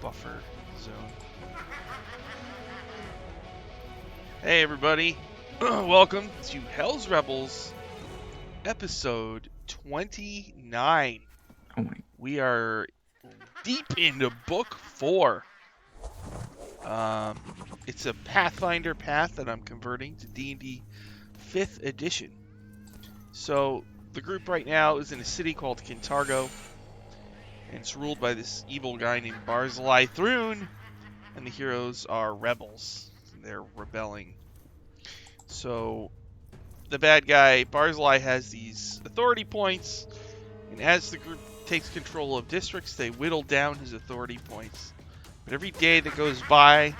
buffer zone. Hey everybody, welcome to Hell's Rebels, episode 29. Oh my. We are deep into book 4. It's a Pathfinder path that I'm converting to D&D 5th edition. So the group right now is in a city called Kintargo, and it's ruled by this evil guy named Barzillai Thrune, and the heroes are rebels. They're rebelling. So the bad guy, Barzillai, has these authority points, and as the group takes control of districts, they whittle down his authority points. But every day that goes by,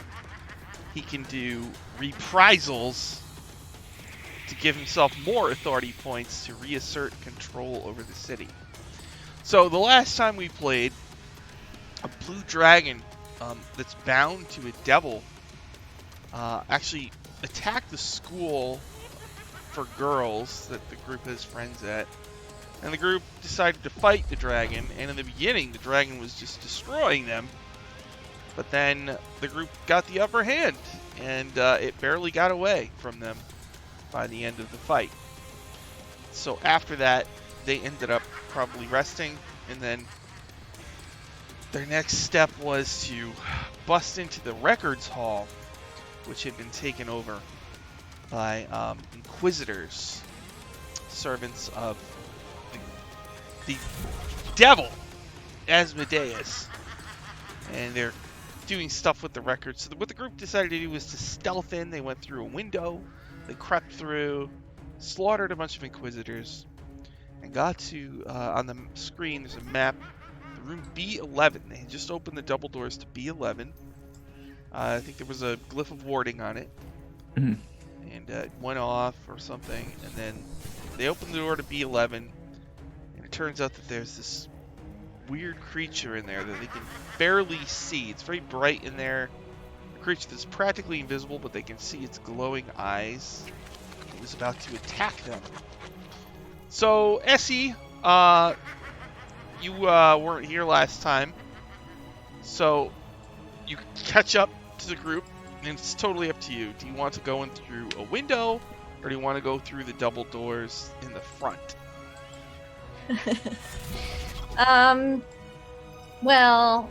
he can do reprisals to give himself more authority points to reassert control over the city. So the last time we played, a blue dragon that's bound to a devil actually attacked the school for girls that the group has friends at. And the group decided to fight the dragon, and in the beginning the dragon was just destroying them. But then the group got the upper hand, and it barely got away from them by the end of the fight. So after that, they ended up probably resting, and then their next step was to bust into the records hall, which had been taken over by inquisitors, servants of the devil, Asmodeus. And they're doing stuff with the records. So what the group decided to do was to stealth in. They went through a window, they crept through, slaughtered a bunch of inquisitors, and got to, on the screen, there's a map, the room B11. They had just opened the double doors to B11. I think there was a glyph of warding on it. Mm-hmm. And it went off or something. And then they opened the door to B11. And it turns out that there's this weird creature in there that they can barely see. It's very bright in there. A creature that's practically invisible, but they can see its glowing eyes. It was about to attack them. So, Essie, you weren't here last time. So, you catch up to the group, and it's totally up to you. Do you want to go in through a window, or do you want to go through the double doors in the front? Well,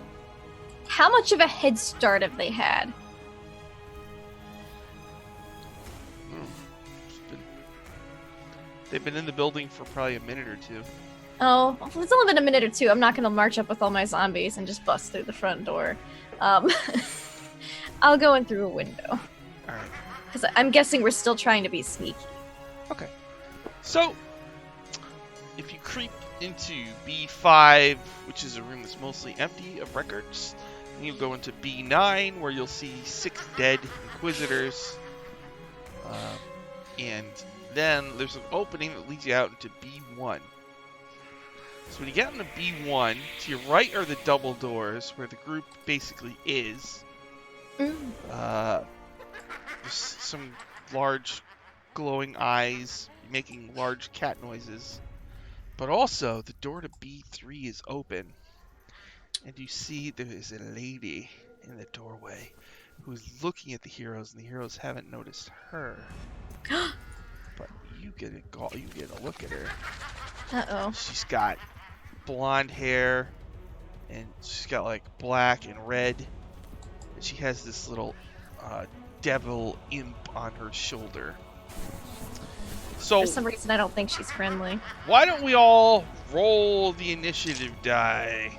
how much of a head start have they had? They've been in the building for probably a minute or two. Oh, well, it's only been a minute or two. I'm not going to march up with all my zombies and just bust through the front door. I'll go in through a window. Alright. Because I'm guessing we're still trying to be sneaky. Okay. So, if you creep into B5, which is a room that's mostly empty of records, and you go into B9, where you'll see 6 dead inquisitors, and then there's an opening that leads you out into B1. So when you get into B1, to your right are the double doors, where the group basically is. There's some large glowing eyes making large cat noises. But also, the door to B3 is open. And you see there is a lady in the doorway who's looking at the heroes, and the heroes haven't noticed her. But you get a look at her. Uh-oh. She's got blonde hair, and she's got like black and red. And she has this little devil imp on her shoulder. So, For some reason, I don't think she's friendly. why don't we all roll the initiative die?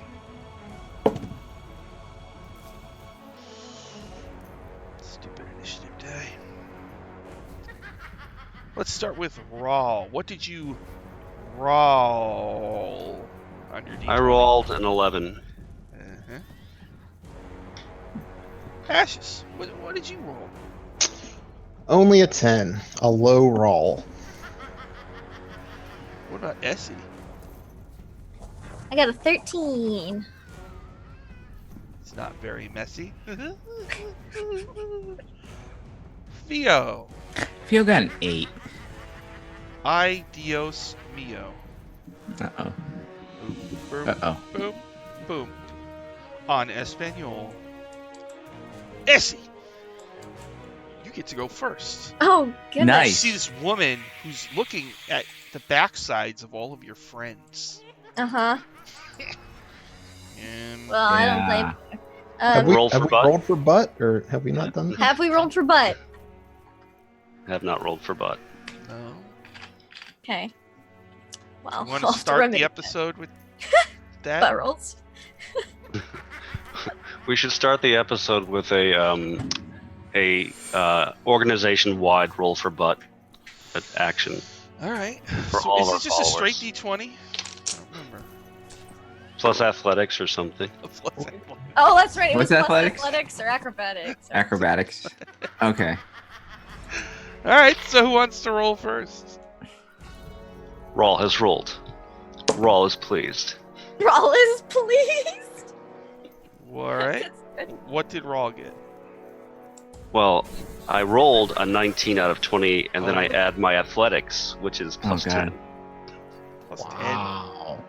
Stupid initiative die. Let's start with Rawl. What did you roll on your D20? I rolled an 11. Uh-huh. Ashes, what did you roll? Only a 10. A low roll. What about Essie? I got a 13. It's not very messy. Theo. Theo got an 8. Ay Dios mío. Uh-oh. Boom, Uh-oh. boom, boom. on Espanol. Essie, you get to go first. Oh, goodness. Nice. You see this woman who's looking at the backsides of all of your friends. Uh-huh. And Well, I don't blame Yeah. you. Have we, Roll for have we butt? rolled for butt, or have we not done that? Have we rolled for butt? Have not rolled for butt. no. Okay. Well, You want I'll to have start remedy the that. episode with Butt that? rolls. We should start the episode with a organization-wide roll for butt action. All right. For So all is our this just a straight followers. D20? I don't remember. Plus athletics or something. Oh, that's right. It What's was plus athletics? athletics or acrobatics. Acrobatics. Okay. All right. So who wants to roll first? Rawl has rolled. Rawl is pleased. Rawl is pleased. All right. That's good. What did Raw get? Well, I rolled a 19 out of 20, and then I Oh. add my athletics, which is plus God. 10. Plus 10. Wow.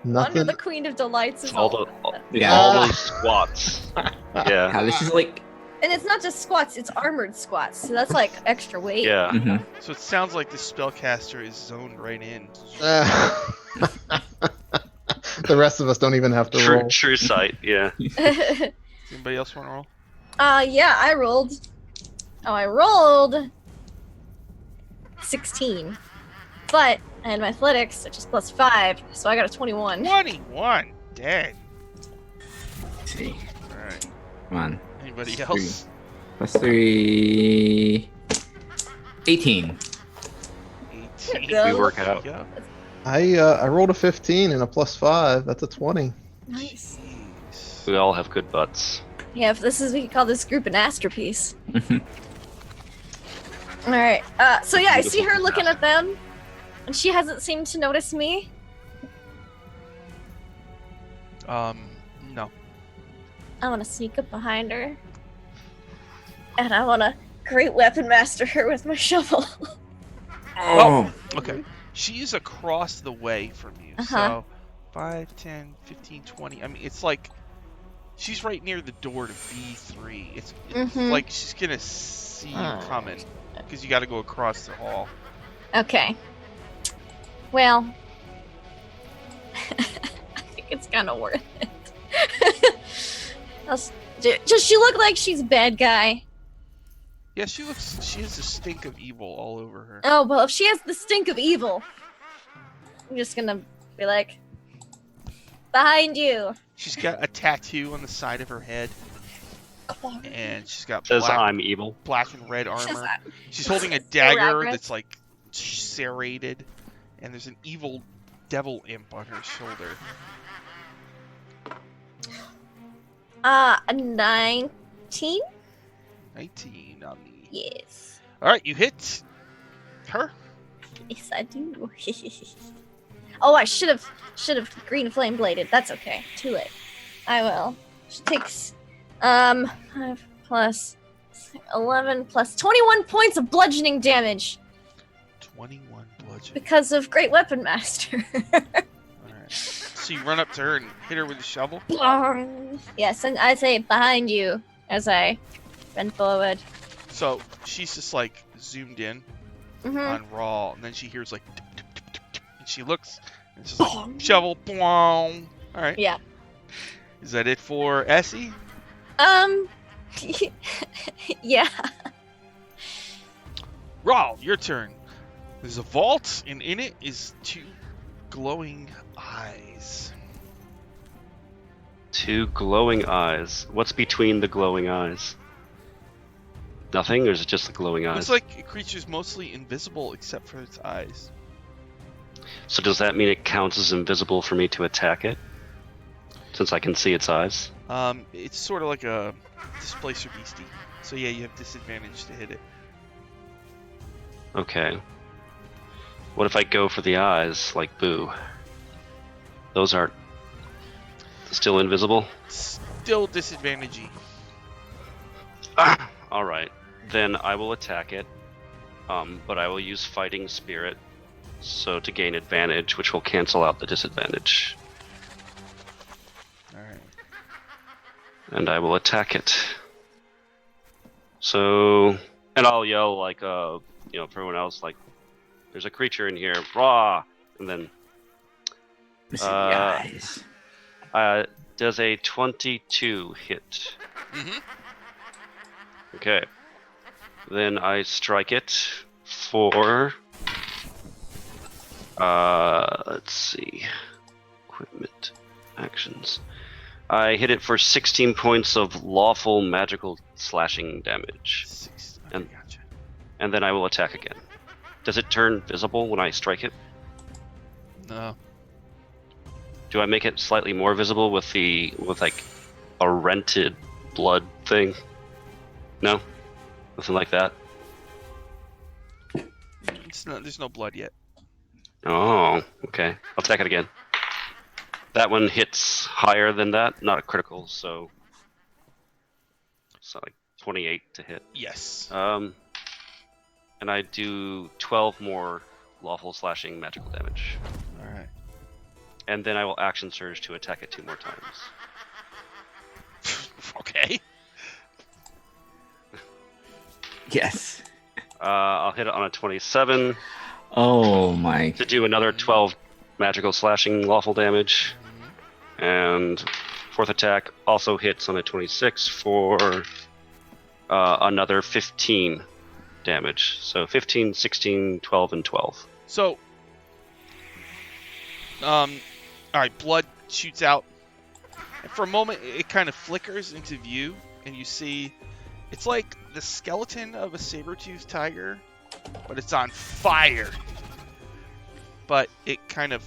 Under Nothing. the Queen of Delights is All all. Yeah. those squats. Yeah, Wow, this is like. And it's not just squats, it's armored squats. So that's like extra weight. yeah. Mhm. So it sounds like the spellcaster is zoned right in. The rest of us don't even have to True, roll. true sight. Yeah. Anybody else want to roll? Yeah, I rolled. Oh, I rolled 16. But I had my athletics, which is plus 5, so I got a 21. 21. Dead. Let's see. All right. Come on. Anybody else? Plus 3. 18. 18. go. We work out. Yeah. I rolled a 15 and a plus 5. That's a 20. Nice. Jeez. We all have good butts. Yeah, if this is, we could call this group an masterpiece. Alright, so yeah, I see her Beautiful looking at them, and she hasn't seemed to notice me. No. I want to sneak up behind her, and I want to great weapon master her with my shovel. Oh. Okay. She is across the way from you. Uh-huh. So 5, 10, 15, 20. I mean, it's like she's right near the door to B3. It's Mhm. like she's going to see you coming because you got to go across the hall. Okay. Well, I think it's kind of worth it. Does she look like she's a bad guy? Yeah, she has a stink of evil all over her. Oh, well, if she has the stink of evil, I'm just gonna be like, behind you. She's got a tattoo on the side of her head. And she's got Says black, I'm evil. black and red armor. Says She's holding a Sarah dagger Agnes. that's like serrated, and there's an evil devil imp on her shoulder. A 19? 19 on the. Yes. All right, you hit her. Yes, I do. Oh, I should have green flame bladed. That's okay. Too late. I will. She takes 5 plus 11 plus 21 points of bludgeoning damage 21 bludgeon. because of Great Weapon Master. All right. So you run up to her and hit her with a shovel. Yes, and I say behind you as I bend forward. So she's just like zoomed in Mm-hmm. on Raw, and then she hears like, tip, tip, tip, tip, tip, and she looks, and it's just like shovel. All right. Yeah. Is that it for Essie? Yeah. Raw, your turn. There's a vault, and in it is 2 glowing eyes. 2 glowing eyes. What's between the glowing eyes? Nothing, or is it just the glowing eyes? Looks like a creature's mostly invisible except for its eyes. So does that mean it counts as invisible for me to attack it? Since I can see its eyes? It's sort of like a displacer beastie. So yeah, you have disadvantage to hit it. Okay. What if I go for the eyes, like Boo? Those aren't still invisible? Still disadvantagey. Alright. Then I will attack it. But I will use Fighting Spirit so to gain advantage, which will cancel out the disadvantage. Alright. and I will attack it. So, and I'll yell like, for everyone else, like, there's a creature in here, raw, and then, Guys. does a 22 hit? Mm-hmm. Okay. Then I strike it for, let's see, equipment, actions. I hit it for 16 points of lawful magical slashing damage. Okay, gotcha. And then I will attack again. Does it turn visible when I strike it? No. Do I make it slightly more visible with like a rented blood thing? No? Nothing like that? There's no blood yet. Oh, okay. I'll attack it again. That one hits higher than that, not a critical, so like 28 to hit. Yes. And I do 12 more lawful slashing magical damage. All right. And then I will action surge to attack it 2 more times. Okay. Yes. I'll hit it on a 27 Oh my. to do another 12 magical slashing lawful damage. And 4th attack also hits on a 26 for another 15 damage. So 15, 16, 12, and 12. So, all right, blood shoots out. And for a moment, it kind of flickers into view, and you see it's like the skeleton of a saber-toothed tiger, but it's on fire. But it kind of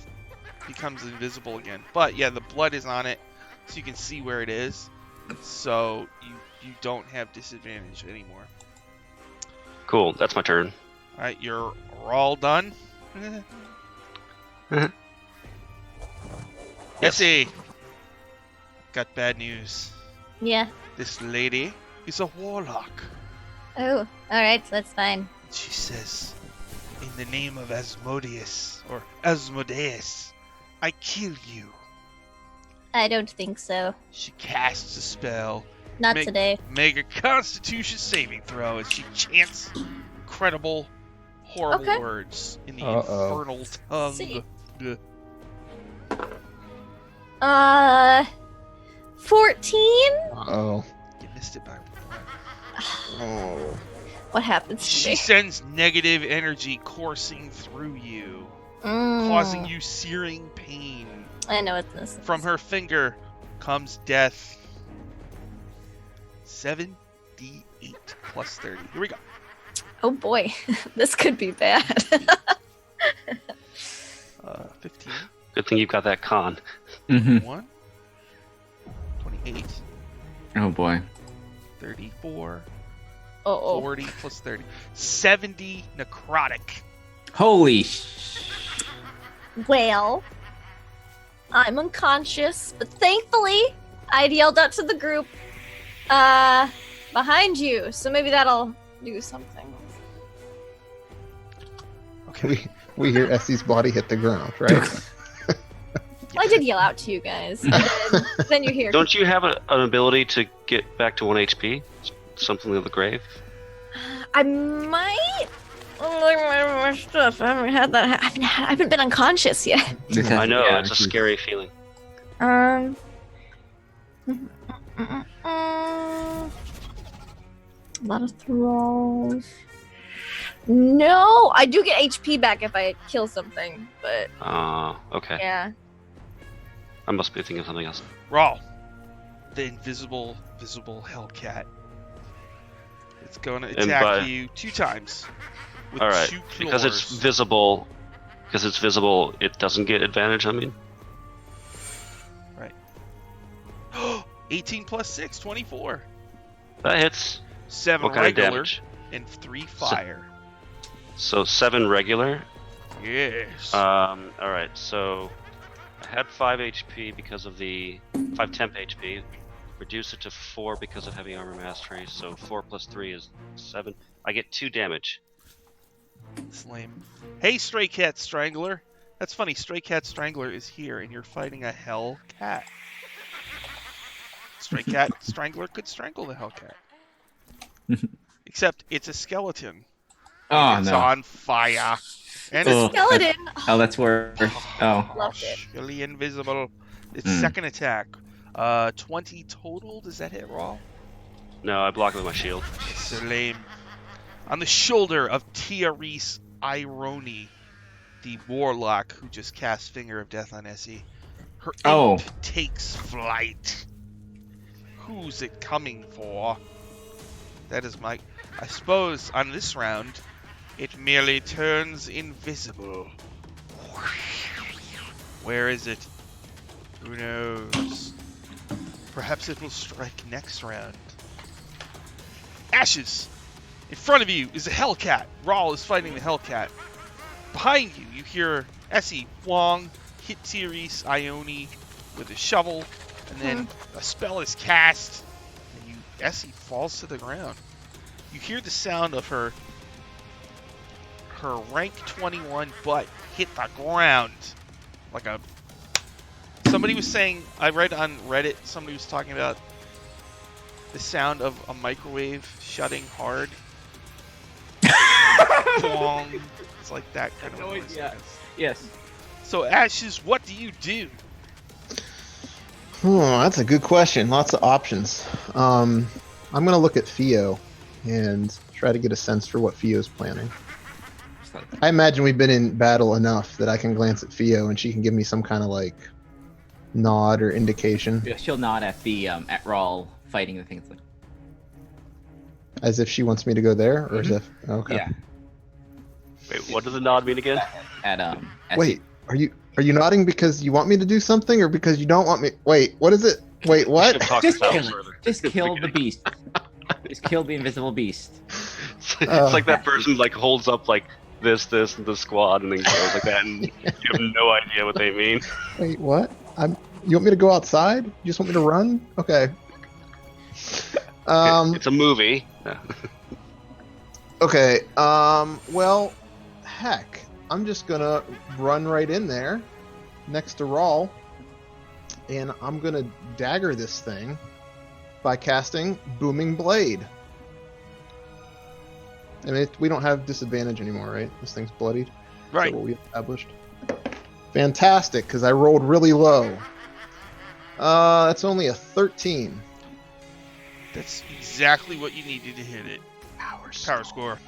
becomes invisible again. But yeah, the blood is on it, so you can see where it is. So you don't have disadvantage anymore. Cool, that's my turn. All right, we're all done. Yes. Essie, got bad news. Yeah. This lady is a warlock. Oh, alright, so that's fine. She says, in the name of Asmodeus, or Asmodeus, I kill you. I don't think so. She casts a spell. Not today. Make a Constitution saving throw as she chants incredible, horrible words in the infernal tongue. See. Ugh. 14? Uh-oh. You missed it by one. Oh. What happens to She me? sends negative energy coursing through you, causing you searing pain. I know it's this. From her finger comes death. 7d8 plus 30. Here we go. Oh boy, this could be bad. 15, Good thing you've got that con. Mm-hmm. 1, 28, Oh boy. 34, Oh. 40 plus 30. 70 necrotic. Holy Well, I'm unconscious, but thankfully, I'd yelled out to the group, behind you, so maybe that'll do something. Okay. We hear Essie's body hit the ground, right? Well, I did yell out to you guys. And then you hear. Don't you have an ability to get back to 1 HP? Something of the grave? I might. My stuff. I haven't had that. I haven't been unconscious yet. I know, Yeah, it's a scary feeling. A lot of thralls. No, I do get HP back if I kill something, but Okay. yeah. I must be thinking of something else. Raw. The visible Hellcat. It's going to attack you 2 times. With Alright, 2 because it's claws. visible, it doesn't get advantage, I mean? 18 plus 6, 24. That hits. 7 What kind of regular damage? and 3 fire. So 7 regular. Yes. Alright, so I had 5 HP because of the 5 temp HP. Reduce it to 4 because of heavy armor mastery, so 4 plus 3 is 7. I get 2 damage. It's lame. Hey, Stray Cat Strangler. That's funny. Stray Cat Strangler is here, and you're fighting a Hellcat. Hellcat Strangler could strangle the Hellcat. Except it's a skeleton. Oh It's no. on fire. And It's a Ugh. skeleton. Oh, that's worse. Oh. Loved it. Partially invisible. Its Mm. second attack. 20 total. Does that hit raw? No, I block it with my shield. It's so lame. On the shoulder of Tiarise Ironi, the warlock who just cast Finger of Death on Essie. Her Oh. imp takes flight. Who's it coming for? That is my... I suppose on this round, it merely turns invisible. Where is it? Who knows? Perhaps it will strike next round. Ashes! In front of you is a Hellcat. Rawl is fighting the Hellcat. Behind you, you hear Essie Wong hit Tiarise Ioni with a shovel, and then a spell is cast, and Essie falls to the ground. You hear the sound of her rank 21 butt hit the ground like a... Somebody was saying, I read on Reddit, somebody was talking about the sound of a microwave shutting hard. Boing. It's like that kind of noise. Yeah. Yes. So Ashes, what do you do? Oh, that's a good question. Lots of options. I'm gonna look at Theo and try to get a sense for what Theo's planning. I imagine we've been in battle enough that I can glance at Theo and she can give me some kind of like nod or indication, Yeah, she'll nod at the at Rawl fighting the things. Like, as if she wants me to go there, or as if okay. yeah. Wait, what does the nod mean again? At Wait, are you nodding because you want me to do something, or because you don't want me? Wait, what is it? Wait, what? Should've talked Just about kill it it. further. Just kill the beast. Just kill the invisible beast. It's like that person like holds up like this, and the squad, and then goes like that, and you have no idea what they mean. Wait, what? You want me to go outside? You just want me to run? Okay. It's a movie. Okay. Well, heck, I'm just gonna run right in there, next to Rawl, and I'm gonna dagger this thing by casting Booming Blade. I mean, we don't have disadvantage anymore, right? This thing's bloodied. Is Right. that what we established? Fantastic, because I rolled really low. That's only a 13. That's exactly what you needed to hit it. Power score.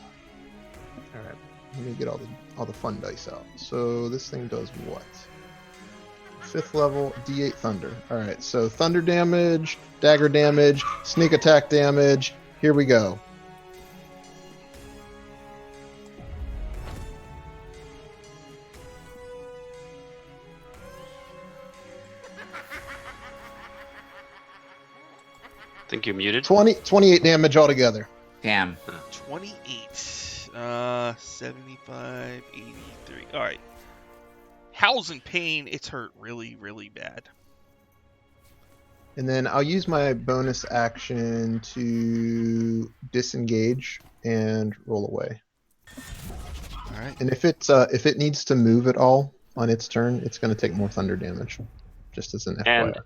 All right, let me get all the fun dice out. So this thing does what? 5th level, D8 thunder. All right, so thunder damage, dagger damage, sneak attack damage. Here we go. Think you're muted. 28 damage altogether. Damn. 28. 75, 83. All right. Howl's in pain. It's hurt really, really bad. And then I'll use my bonus action to disengage and roll away. All right. And if it needs to move at all on its turn, it's going to take more thunder damage. Just as an FYI.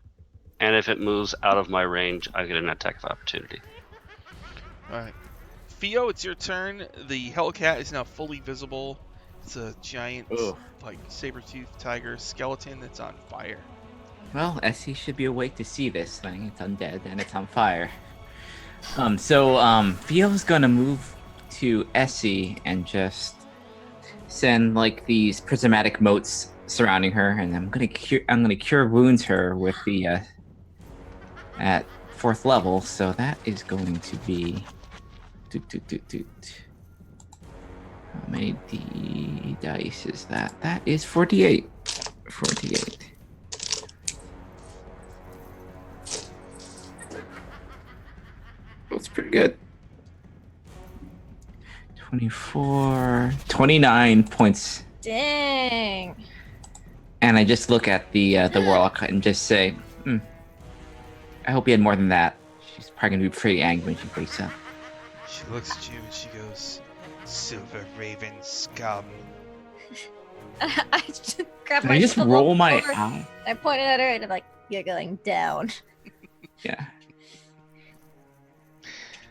And if it moves out of my range, I get an attack of opportunity. All right. Theo, it's your turn. The Hellcat is now fully visible. It's a giant, like, saber-toothed tiger skeleton that's on fire. Well, Essie should be awake to see this thing. It's undead and it's on fire. So Theo's gonna move to Essie and just send like these prismatic motes surrounding her, and I'm gonna cure wounds her with the at 4th level. So that is going to be how many dice is that? That is 48. 48. That's pretty good. 24, 29 points. Dang. And I just look at the warlock and just say, I hope he had more than that. She's probably gonna be pretty angry when she wakes up. She looks at you and she goes, "Silver Raven scum." I just grabbed Can my I just shovel roll my over. eye? I pointed at her and I'm like, "You're going down." Yeah.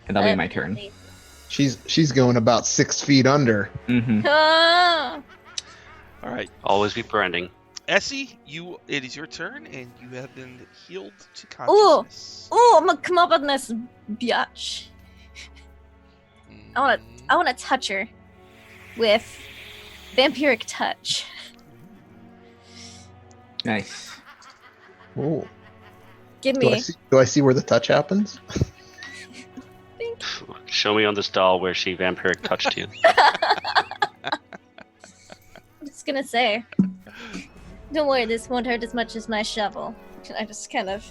And that'll be my turn. She's going about 6 feet under. Mm-hmm. Ah! All right, Always be branding. Essie, it is your turn, and you have been healed to Ooh. consciousness. Oh, I'm gonna come up on this biatch. I wanna touch her with vampiric touch. Nice. Ooh. Give Do me. I see where the touch happens? Show me on this doll where she vampiric touched you. I'm just gonna say. Don't worry, this won't hurt as much as my shovel. I just kind of.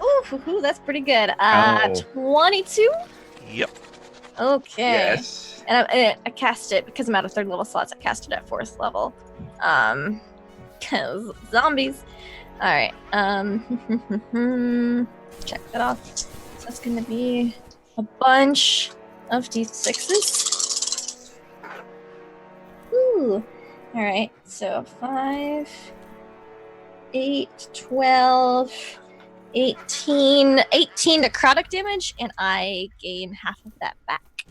Ooh, that's pretty good. Oh. 22. Yep. Okay. Yes. And I cast it because I'm out of 3rd level slots. I cast it at 4th level. Cause zombies. All right. Check that off. So that's gonna be a bunch of d6s. Ooh. All right. So 5, 8, 12, 18 necrotic damage, and I gain half of that back.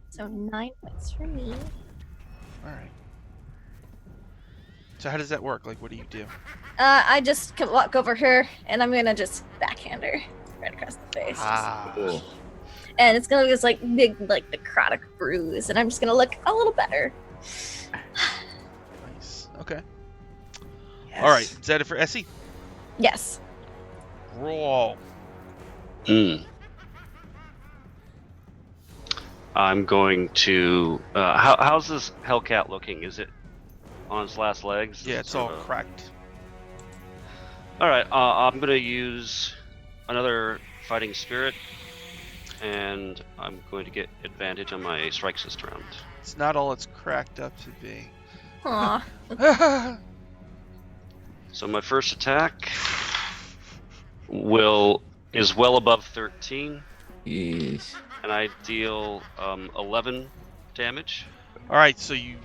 So 9 points for me. All right. So how does that work? Like, what do you do? I just can walk over her, and I'm gonna just backhand her right across the face. Ah. Cool. And it's gonna be this like big like necrotic bruise, and I'm just gonna look a little better. Nice. Okay. Yes. All right. Is that it for Essie? Yes. Roll. I'm going to. How's this Hellcat looking? Is it on its last legs? Yeah, it's all cracked. All right. I'm going to use another fighting spirit, and I'm going to get advantage on my strikes this round. It's not all it's cracked up to be. Aw. So my first attack is well above 13, Jeez. and I deal 11 damage. All right, so you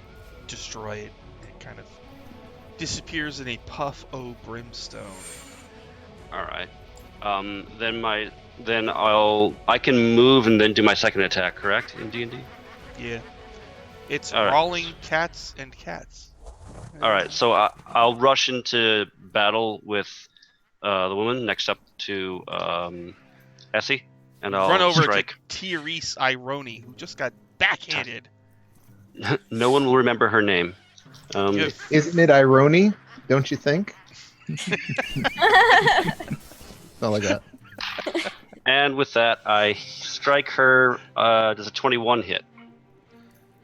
destroy it. It kind of disappears in a puff o' brimstone. All right. Then I can move and then do my second attack, correct? In D&D. Yeah. It's All right. brawling cats and cats. All right. So I'll rush into battle with the woman next up to Essie, and I'll Run over strike. to Tiarise Ironi, who just got backhanded. No one will remember her name. Good. Isn't it irony? Don't you think? Not like that. And with that, I strike her. Does a 21 hit?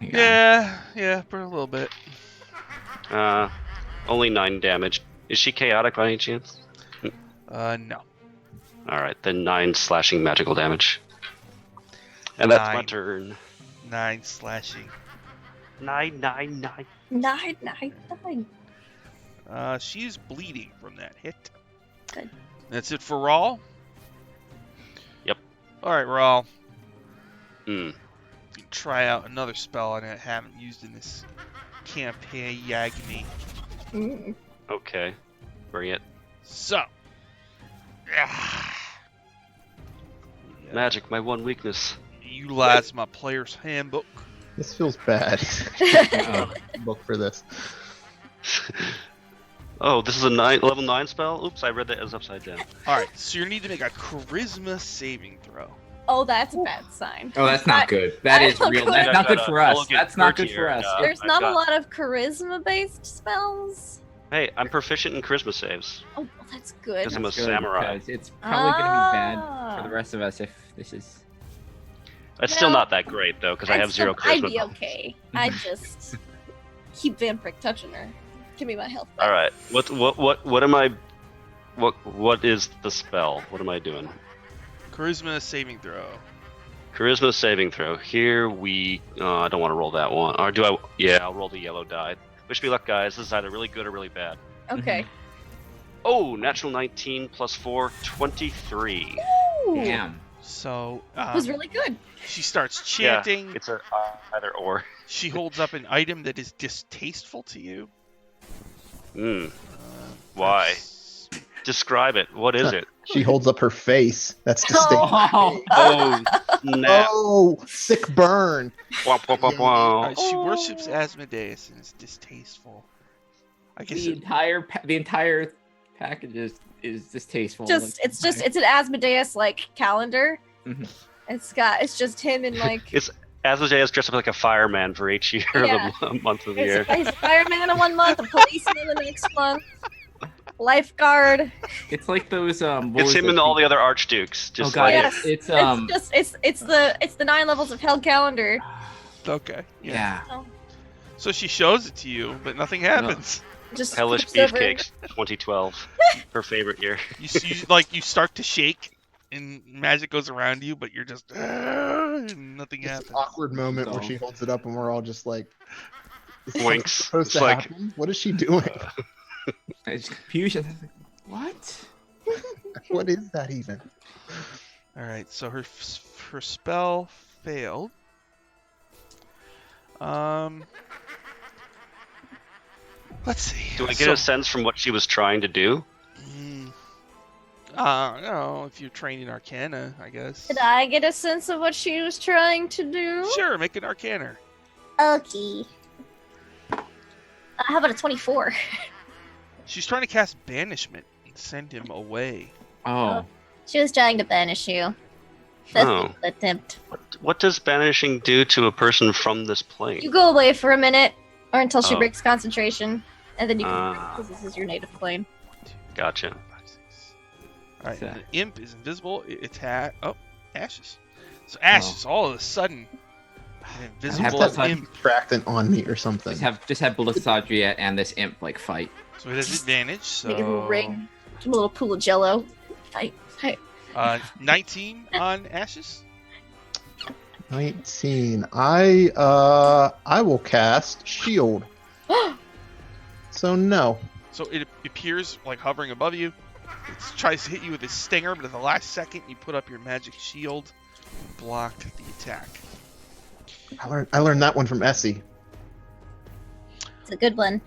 Yeah, for a little bit. Only 9 damage. Is she chaotic by any chance? No. All right, then 9 slashing magical damage. And that's my 9. turn. 9 slashing. 9. 9. She's bleeding from that hit. Good. That's it for Rawl? Yep. Alright, Rawl. Hmm. Try out another spell I haven't used in this campaign, Yagni. Mm. Okay. Bring it. So. Magic, my one weakness. Utilize my player's handbook. This feels bad. Book for this. Oh, this is a level 9 spell? Oops, I read that as upside down. Alright, so you need to make a charisma saving throw. Oh, that's a bad sign. Oh, that's not good. That is real. That's not good for us. That's not good for us. There's not a lot of charisma-based spells. Hey, I'm proficient in charisma saves. Oh, well, that's good. Because I'm a Good, samurai. because it's probably going to be bad for the rest of us if this is. It's still not that great, though, because I have 0 charisma. I'd be okay. I just keep vampiric touching her. Give me my health back. All right. What am I? What is the spell? What am I doing? Charisma saving throw. Charisma saving throw. Here we. I don't want to roll that one. Or do I? Yeah, I'll roll the yellow die. Wish me luck, guys. This is either really good or really bad. Okay. Oh, natural 19 plus 4, 23. Ooh. Damn. So, That was really good. she starts chanting. Yeah, it's a either or. She holds up an item that is distasteful to you. Hmm. Why? That's Describe it. What is it? She holds up her face. That's distinct. Oh, Oh, snap. Oh, sick burn. Womp, womp, womp, womp. She worships Asmodeus and is distasteful. I guess the entire package is distasteful. It's an Asmodeus like calendar. Mhm. It's just him in like It's Asmodeus dressed up like a fireman for each year Yeah. of the month of the year. he's a fireman in 1 month, a policeman the next month, lifeguard. It's like those It's him and all the other archdukes. Just Oh god, like Yes. it's It's the 9 levels of hell calendar. Okay. yeah. So she shows it to you, but nothing happens. Just Hellish flips over. Beefcakes 2012, her favorite year. You start to shake, and magic goes around you, but you're just and nothing This happens. awkward moment where So- she holds it up and we're all just like, is something Winks. supposed It's to like- happen? What is she doing? It's confusion. What? What is that even? All right, so her spell failed. Let's see. Do I get a sense from what she was trying to do? No, if you're trained in Arcana, I guess. Did I get a sense of what she was trying to do? Sure, make an Arcana. Okay. How about a 24? She's trying to cast banishment and send him away. Oh. She was trying to banish you. Oh. Attempt. What does banishing do to a person from this plane? You go away for a minute, or until she Oh. breaks concentration, and then you can Ah. because this is your native plane. Gotcha. 5, 6. All right, So- the imp is invisible. Ashes. So ashes, all of a sudden, an I have invisible to have like imp. distractant on me or something. Just have Belissadria and this imp like fight. So it has advantage. So Make a little ring, a little pool of jello. Fight. 19 on ashes. 19. I will cast shield. So no. So it appears like hovering above you. It tries to hit you with its stinger, but at the last second, you put up your magic shield, and block the attack. I learned that one from Essie. It's a good one.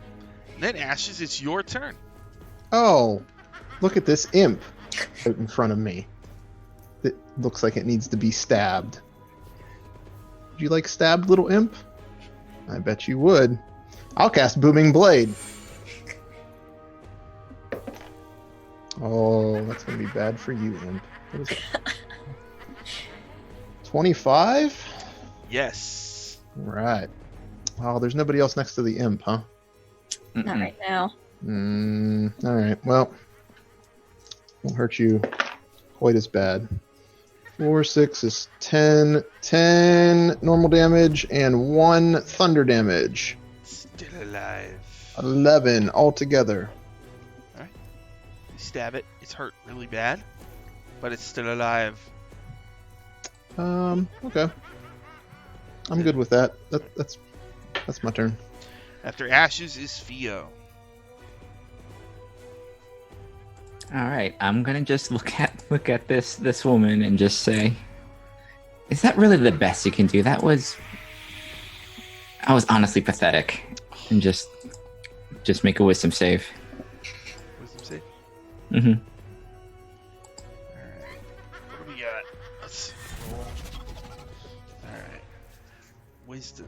And then ashes, it's your turn. Oh, look at this imp right in front of me. It looks like it needs to be stabbed. Would you like stabbed, little imp? I bet you would. I'll cast Booming Blade. Oh, that's going to be bad for you, imp. What is it? 25? Yes. Right. Oh, there's nobody else next to the imp, huh? Not Mm-mm. right now. All right. Well, won't hurt you quite as bad. 4, 6 is 10. 10 normal damage and 1 thunder damage. Still alive. 11 altogether. You stab it. It's hurt really bad, but it's still alive. Okay. I'm good with that. That's my turn. After ashes is Theo. All right, I'm gonna just look at this woman and just say, is that really the best you can do? That was honestly pathetic. And just make a wisdom save. Wisdom save. Mm-hmm. Alright. What do we got? Let's see. Roll. Alright. Wisdom.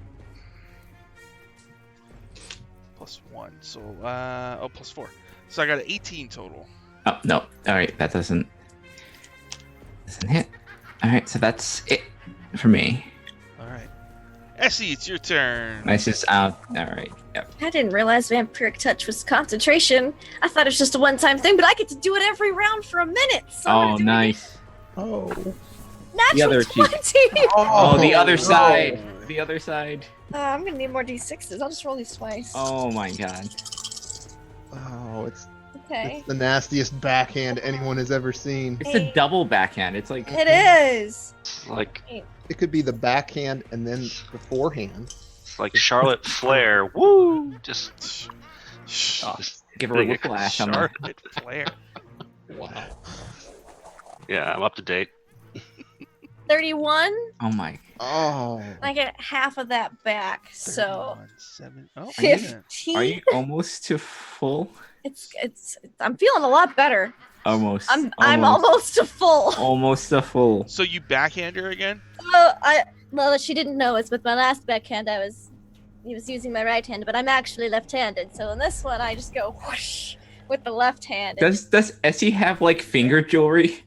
+1. So, +4. So I got an 18 total. Oh no! All right, that doesn't hit. All right, so that's it for me. Alright. Essie, it's your turn. Nice is out. All right. Yep. I didn't realize Vampiric Touch was concentration. I thought it was just a one-time thing, but I get to do it every round for a minute. So I'm Oh, gonna do it nice. Oh. again. Natural other 20! Oh, the other no. side. The other side. I'm gonna need more d6s. I'll just roll these twice. Oh my god. Oh, it's Okay. the nastiest backhand anyone has ever seen. It's a double backhand. It's like It is. Like It could be the backhand and then the forehand. Charlotte Flair. Woo! Just Shh. give her a Being a whiplash on the. Charlotte Flair. Wow. yeah, I'm up to date. 31. Oh my. Oh. I get half of that back, so 31, 7. Oh, Are you- 15. Are you almost to full? I'm feeling a lot better. Almost. I'm almost to full. Almost a full. So you backhand her again? Well, she didn't know it's with my last backhand. He was using my right hand, but I'm actually left-handed. So in this one, I just go whoosh with the left hand. Does Essie have like finger jewelry?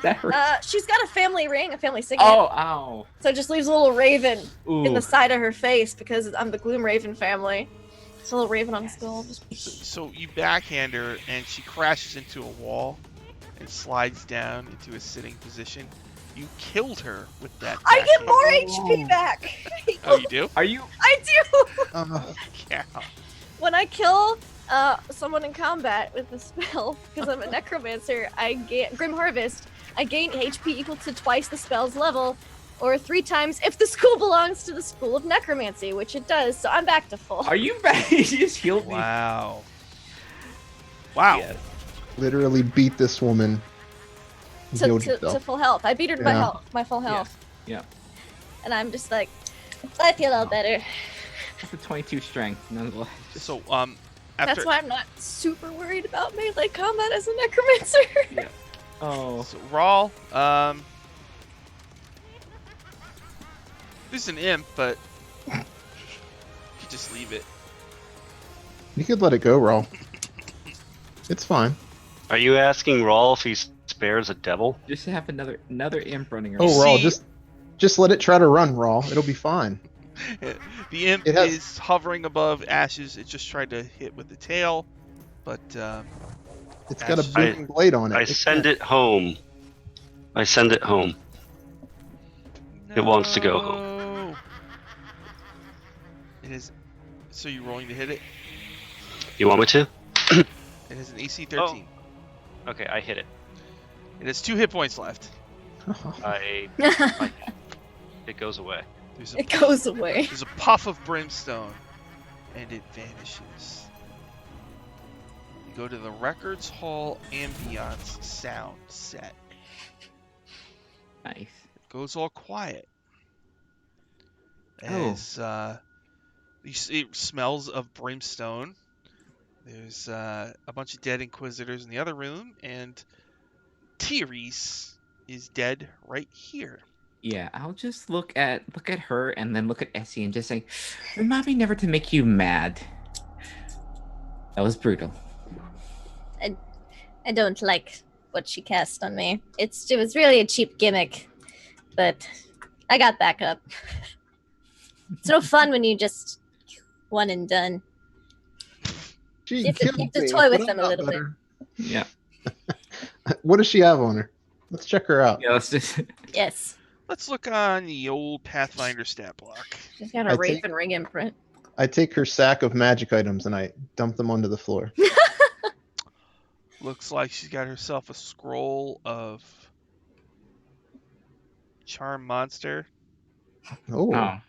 That hurts. She's got a family ring, a family signet. Oh, ow. So it just leaves a little raven Ooh. in the side of her face because I'm the Gloom Raven family. It's a little raven on the skull. So you backhand her, and she crashes into a wall and slides down into a sitting position. You killed her with that. I get backhand. more HP back. Oh, you do? Are you? I do. Yeah. When I kill someone in combat with a spell, because I'm a necromancer, I gain Grim Harvest. I gain HP equal to twice the spell's level, or 3 times if the school belongs to the School of Necromancy, which it does. So I'm back to full. Are you back? You just healed me. Wow. Wow. Yeah. Literally beat this woman. To full health. I beat her to my full health. Yeah. And I'm just like, I feel all better. That's a 22 strength, nonetheless. So That's after why I'm not super worried about melee combat as a necromancer. Yeah. Oh. so Rawl, this is an imp, but you could just leave it. You could let it go, Raw. It's fine. Are you asking Rawl if he spares a devil? Just have another imp running around. Oh, Raw, See- just let it try to run, Raw. It'll be fine. The imp It has- is hovering above Ashes. It just tried to hit with the tail, but It's got a Ash- booming blade on it. I send it home. I send it home. It wants to go home. No. It is. So you're rolling to hit it. You want me to? It has an AC 13. Okay, I hit it. It has 2 hit points left. It goes away. There's a It goes away. There's a puff of brimstone, and it vanishes. You go to the Records Hall ambiance sound set. Nice. It goes all quiet. Oh. As you see smells of brimstone. There's a bunch of dead Inquisitors in the other room, and Tiarise is dead right here. Yeah, I'll just look at her and then look at Essie and just say, remind me never to make you mad. That was brutal. I don't like what she cast on me. It was really a cheap gimmick, but I got back up. It's no fun when you just one and done. She You have killed to me, toy with but them I'm a not little bit. better. Yeah. What does she have on her? Let's check her out. Yeah, let's just Yes. Let's look on the old Pathfinder stat block. She's got a Raven Ring imprint. I take her sack of magic items and I dump them onto the floor. Looks like she's got herself a scroll of Charm Monster. Oh,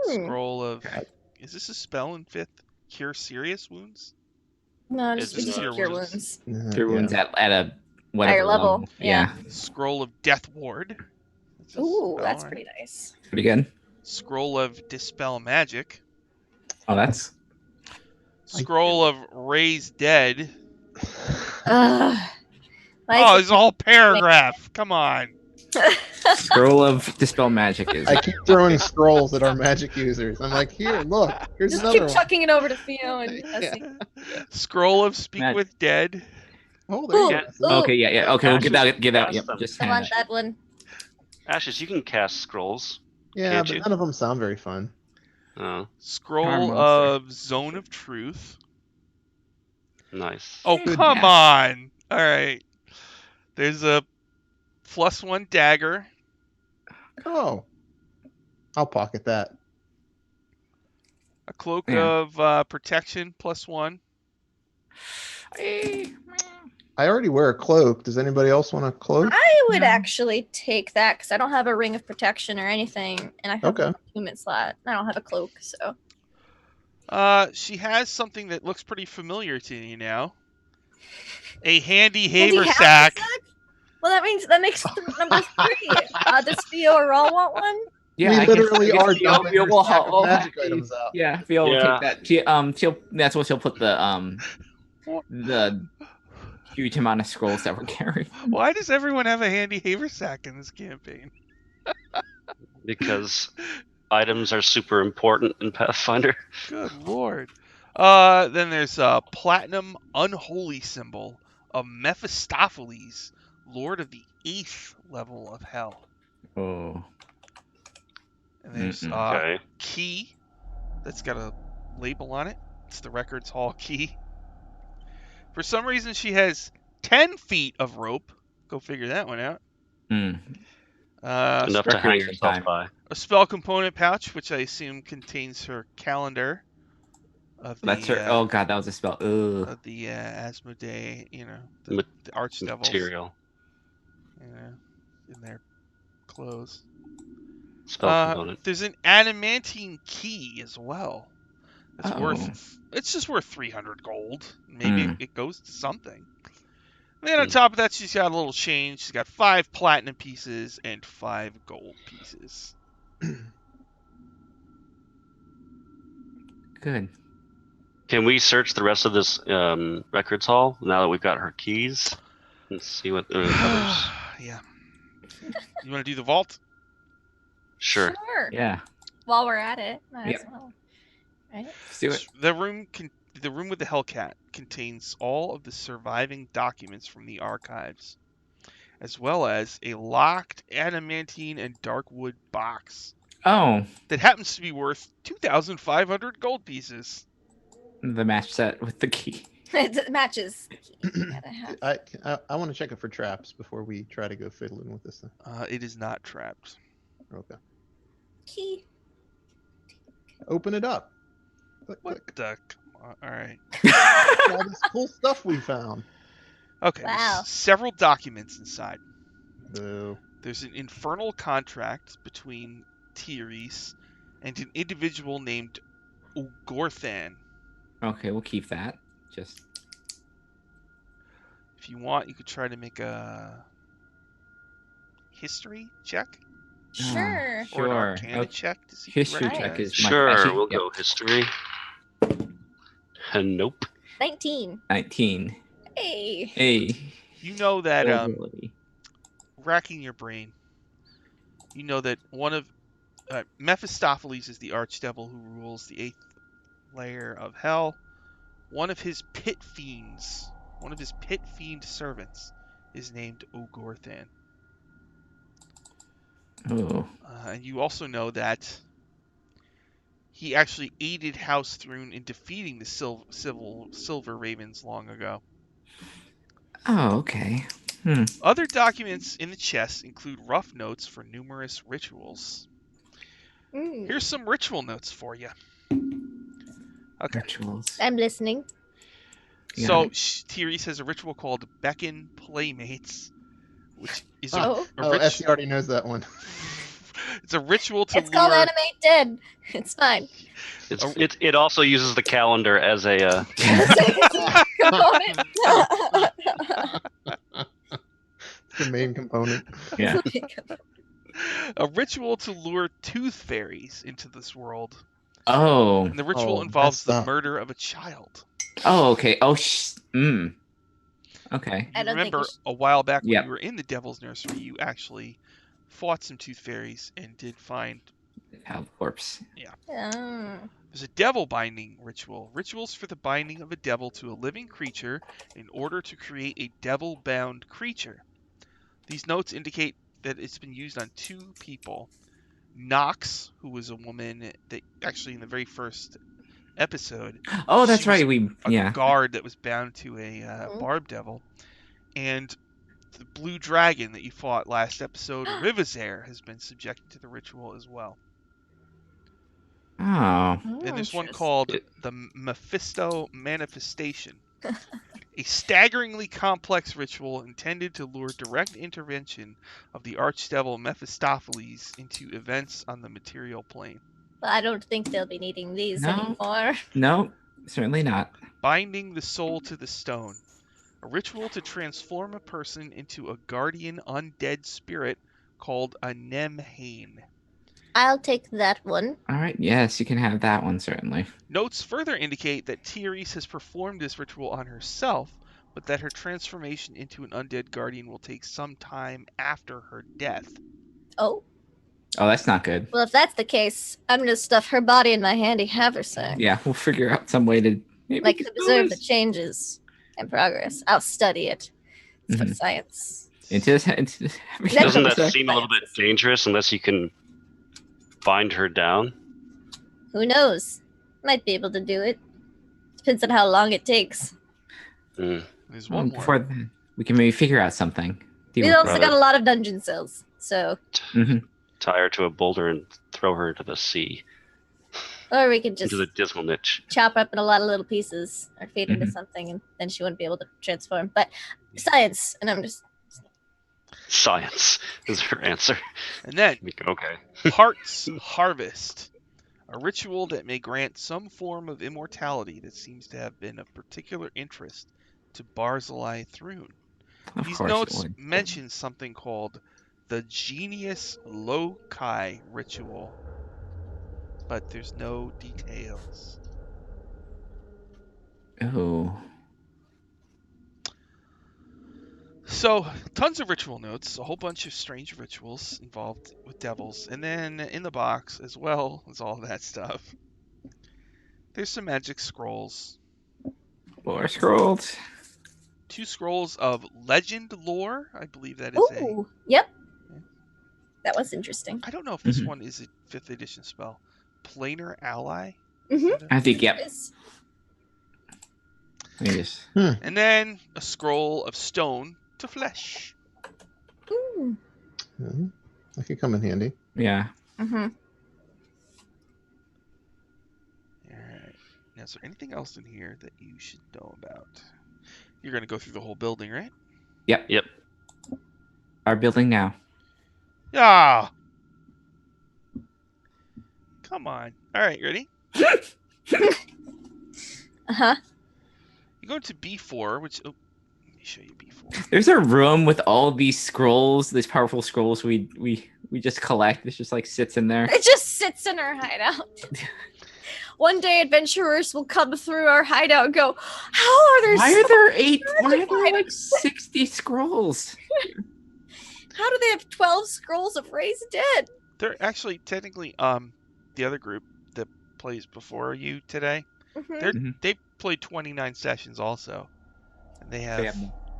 Scroll of... Okay. Is this a spell in 5th? Cure serious wounds? No, It's just just cure cure wounds. cure wounds at a whatever Higher level, yeah. Scroll of Death Ward. That's a Ooh, spell, that's right? pretty nice. Pretty good. Scroll of Dispel Magic. Oh, that's Scroll of Raise Dead. Ugh. Oh, it's a whole paragraph. Come on. scroll of dispel magic is. I keep throwing scrolls at our magic users. I'm like, here, look, here's Just another keep one. chucking it over to Theo and Yeah. Essie. Scroll of Speak Mag- with Dead. Oh, there you Ooh, go. ooh. Okay, yeah. Okay, we'll Ashes get that. cast Yep, them. just I want hand that one. Ashes, you can cast scrolls. Yeah, Can't but you? none of them sound very fun. Oh, Scroll Charm Monster. of Zone of Truth. nice. Oh, Good come math. on. All right. There's a +1 dagger. Oh, I'll pocket that. A Cloak Yeah. of Protection +1. I already wear a cloak. Does anybody else want a cloak? I would No. actually take that because I don't have a ring of protection or anything, and I have Okay. a human slot. I don't have a cloak, so She has something that looks pretty familiar to you now. A handy Handy haversack. Well, that makes number 3. Does Theo or Raw want one? Yeah, we I guess- literally I guess are Theo- dumping Theo her will stack will of magic have items out. Yeah, Theo will Yeah. take that. That's what she'll put the the huge amount of scrolls that we're carrying. Why does everyone have a handy haversack in this campaign? Because items are super important in Pathfinder. Good lord. Then there's a platinum unholy symbol of Mephistopheles, Lord of the 8th level of hell. Oh. And there's Okay. key that's got a label on it. It's the Records Hall key. For some reason, she has 10 feet of rope. Go figure that one out. Enough to hang yourself by. A spell component pouch, which I assume contains her calendar. That's her. Oh god, that was a spell. Ugh. Of the Asmodeus, the Archdevils. Material. In their clothes. Spell component. There's an adamantine key as well. It's just worth 300 gold. Maybe it goes to something. And then on top of that, she's got a little change. She's got 5 platinum pieces and 5 gold pieces. Good. Can we search the rest of this records hall now that we've got her keys and see what it covers? Yeah. You want to do the vault? Sure. Yeah. While we're at it, might as well. Right? Let's do it. The room with the Hellcat contains all of the surviving documents from the archives, as well as a locked adamantine and dark wood box. Oh. That happens to be worth 2,500 gold pieces. The match set with the key. It matches. I want to check it for traps before we try to go fiddling with this thing. It is not trapped. Okay. Key. Open it up. What the? All right. All this cool stuff we found. Okay. Wow. Several documents inside. Boo. There's an infernal contract between Tiarise and an individual named Ugorthan. Okay, we'll keep that. Just. If you want, you could try to make a history check. Sure. Or an arcana check to see history check is my sure. actually, We'll go history. Nope. 19. 19. Hey. Hey. You know that racking your brain. You know that one of Mephistopheles is the archdevil who rules the 8th layer of hell. One of his pit fiend servants is named Ugorthan. Oh. And you also know that he actually aided House Thrune in defeating the Silver Ravens long ago. Oh, okay. Other documents in the chest include rough notes for numerous rituals. Here's some ritual notes for you. Okay. Rituals. I'm listening. So Tiarise has a ritual called Beckon Playmates, which is Essie already knows that one. It's a ritual to It's called Animate Dead. It's fine. It also uses the calendar as a component. The main component. Yeah. A ritual to lure tooth fairies into this world. Oh. And the ritual involves the murder of a child. Oh, okay. Oh, okay. You remember a while back when you were in the Devil's Nursery, you actually fought some tooth fairies and did find a corpse. Yeah. There's a devil binding ritual. Rituals for the binding of a devil to a living creature in order to create a devil-bound creature. These notes indicate that it's been used on 2 people. Nox, who was a woman that actually in the very first episode. Oh, that's right. A guard that was bound to a barb devil. And the blue dragon that you fought last episode, Rivazare, has been subjected to the ritual as well. Oh. And there's one called the Mephisto Manifestation. A staggeringly complex ritual intended to lure direct intervention of the archdevil Mephistopheles into events on the material plane. Well, I don't think they'll be needing these anymore. No, certainly not. Binding the soul to the stone. A ritual to transform a person into a guardian undead spirit called a Nemhane. I'll take that one. All right, yes, you can have that one, certainly. Notes further indicate that Tiarise has performed this ritual on herself, but that her transformation into an undead guardian will take some time after her death. Oh. Oh, that's not good. Well, if that's the case, I'm gonna stuff her body in my handy haversack. Yeah, we'll figure out some way to Like to observe the changes and progress. I'll study it. It's for science. into Doesn't that seem a little bit dangerous unless you can bind her down? Who knows? Might be able to do it. Depends on how long it takes. There's one more. Before then, we can maybe figure out something. We've also got a lot of dungeon cells, so. Tie her to a boulder and throw her into the sea. Or we could just into the dismal niche. Chop her up in a lot of little pieces or feed into something, and then she wouldn't be able to transform. But science, and I'm just. Science is her answer. And then, okay. Heart's Harvest, a ritual that may grant some form of immortality that seems to have been of particular interest to Barzillai Thrune. These notes mention something called the Genius Loci ritual, but there's no details. Oh. So, tons of ritual notes, a whole bunch of strange rituals involved with devils, and then in the box, as well as all that stuff, there's some magic scrolls. More scrolls. 2 scrolls of legend lore, I believe that is Yep. Yeah. That was interesting. I don't know if this one is a 5th edition spell. Planar Ally? I think, yep. And then a scroll of stone to flesh. That could come in handy. Yeah. Alright. Now, is there anything else in here that you should know about? You're going to go through the whole building, right? Yep. Our building now. Yeah. Come on. All right, ready? Uh-huh. You go to B4, which... Oh, let me show you B4. There's a room with all these scrolls, these powerful scrolls we just collect. It just like sits in there. It just sits in our hideout. One day adventurers will come through our hideout and go, how are there Why are there like 60 scrolls? How do they have 12 scrolls of Raised Dead? They're actually technically the other group that plays before you today. They played 29 sessions also. And they have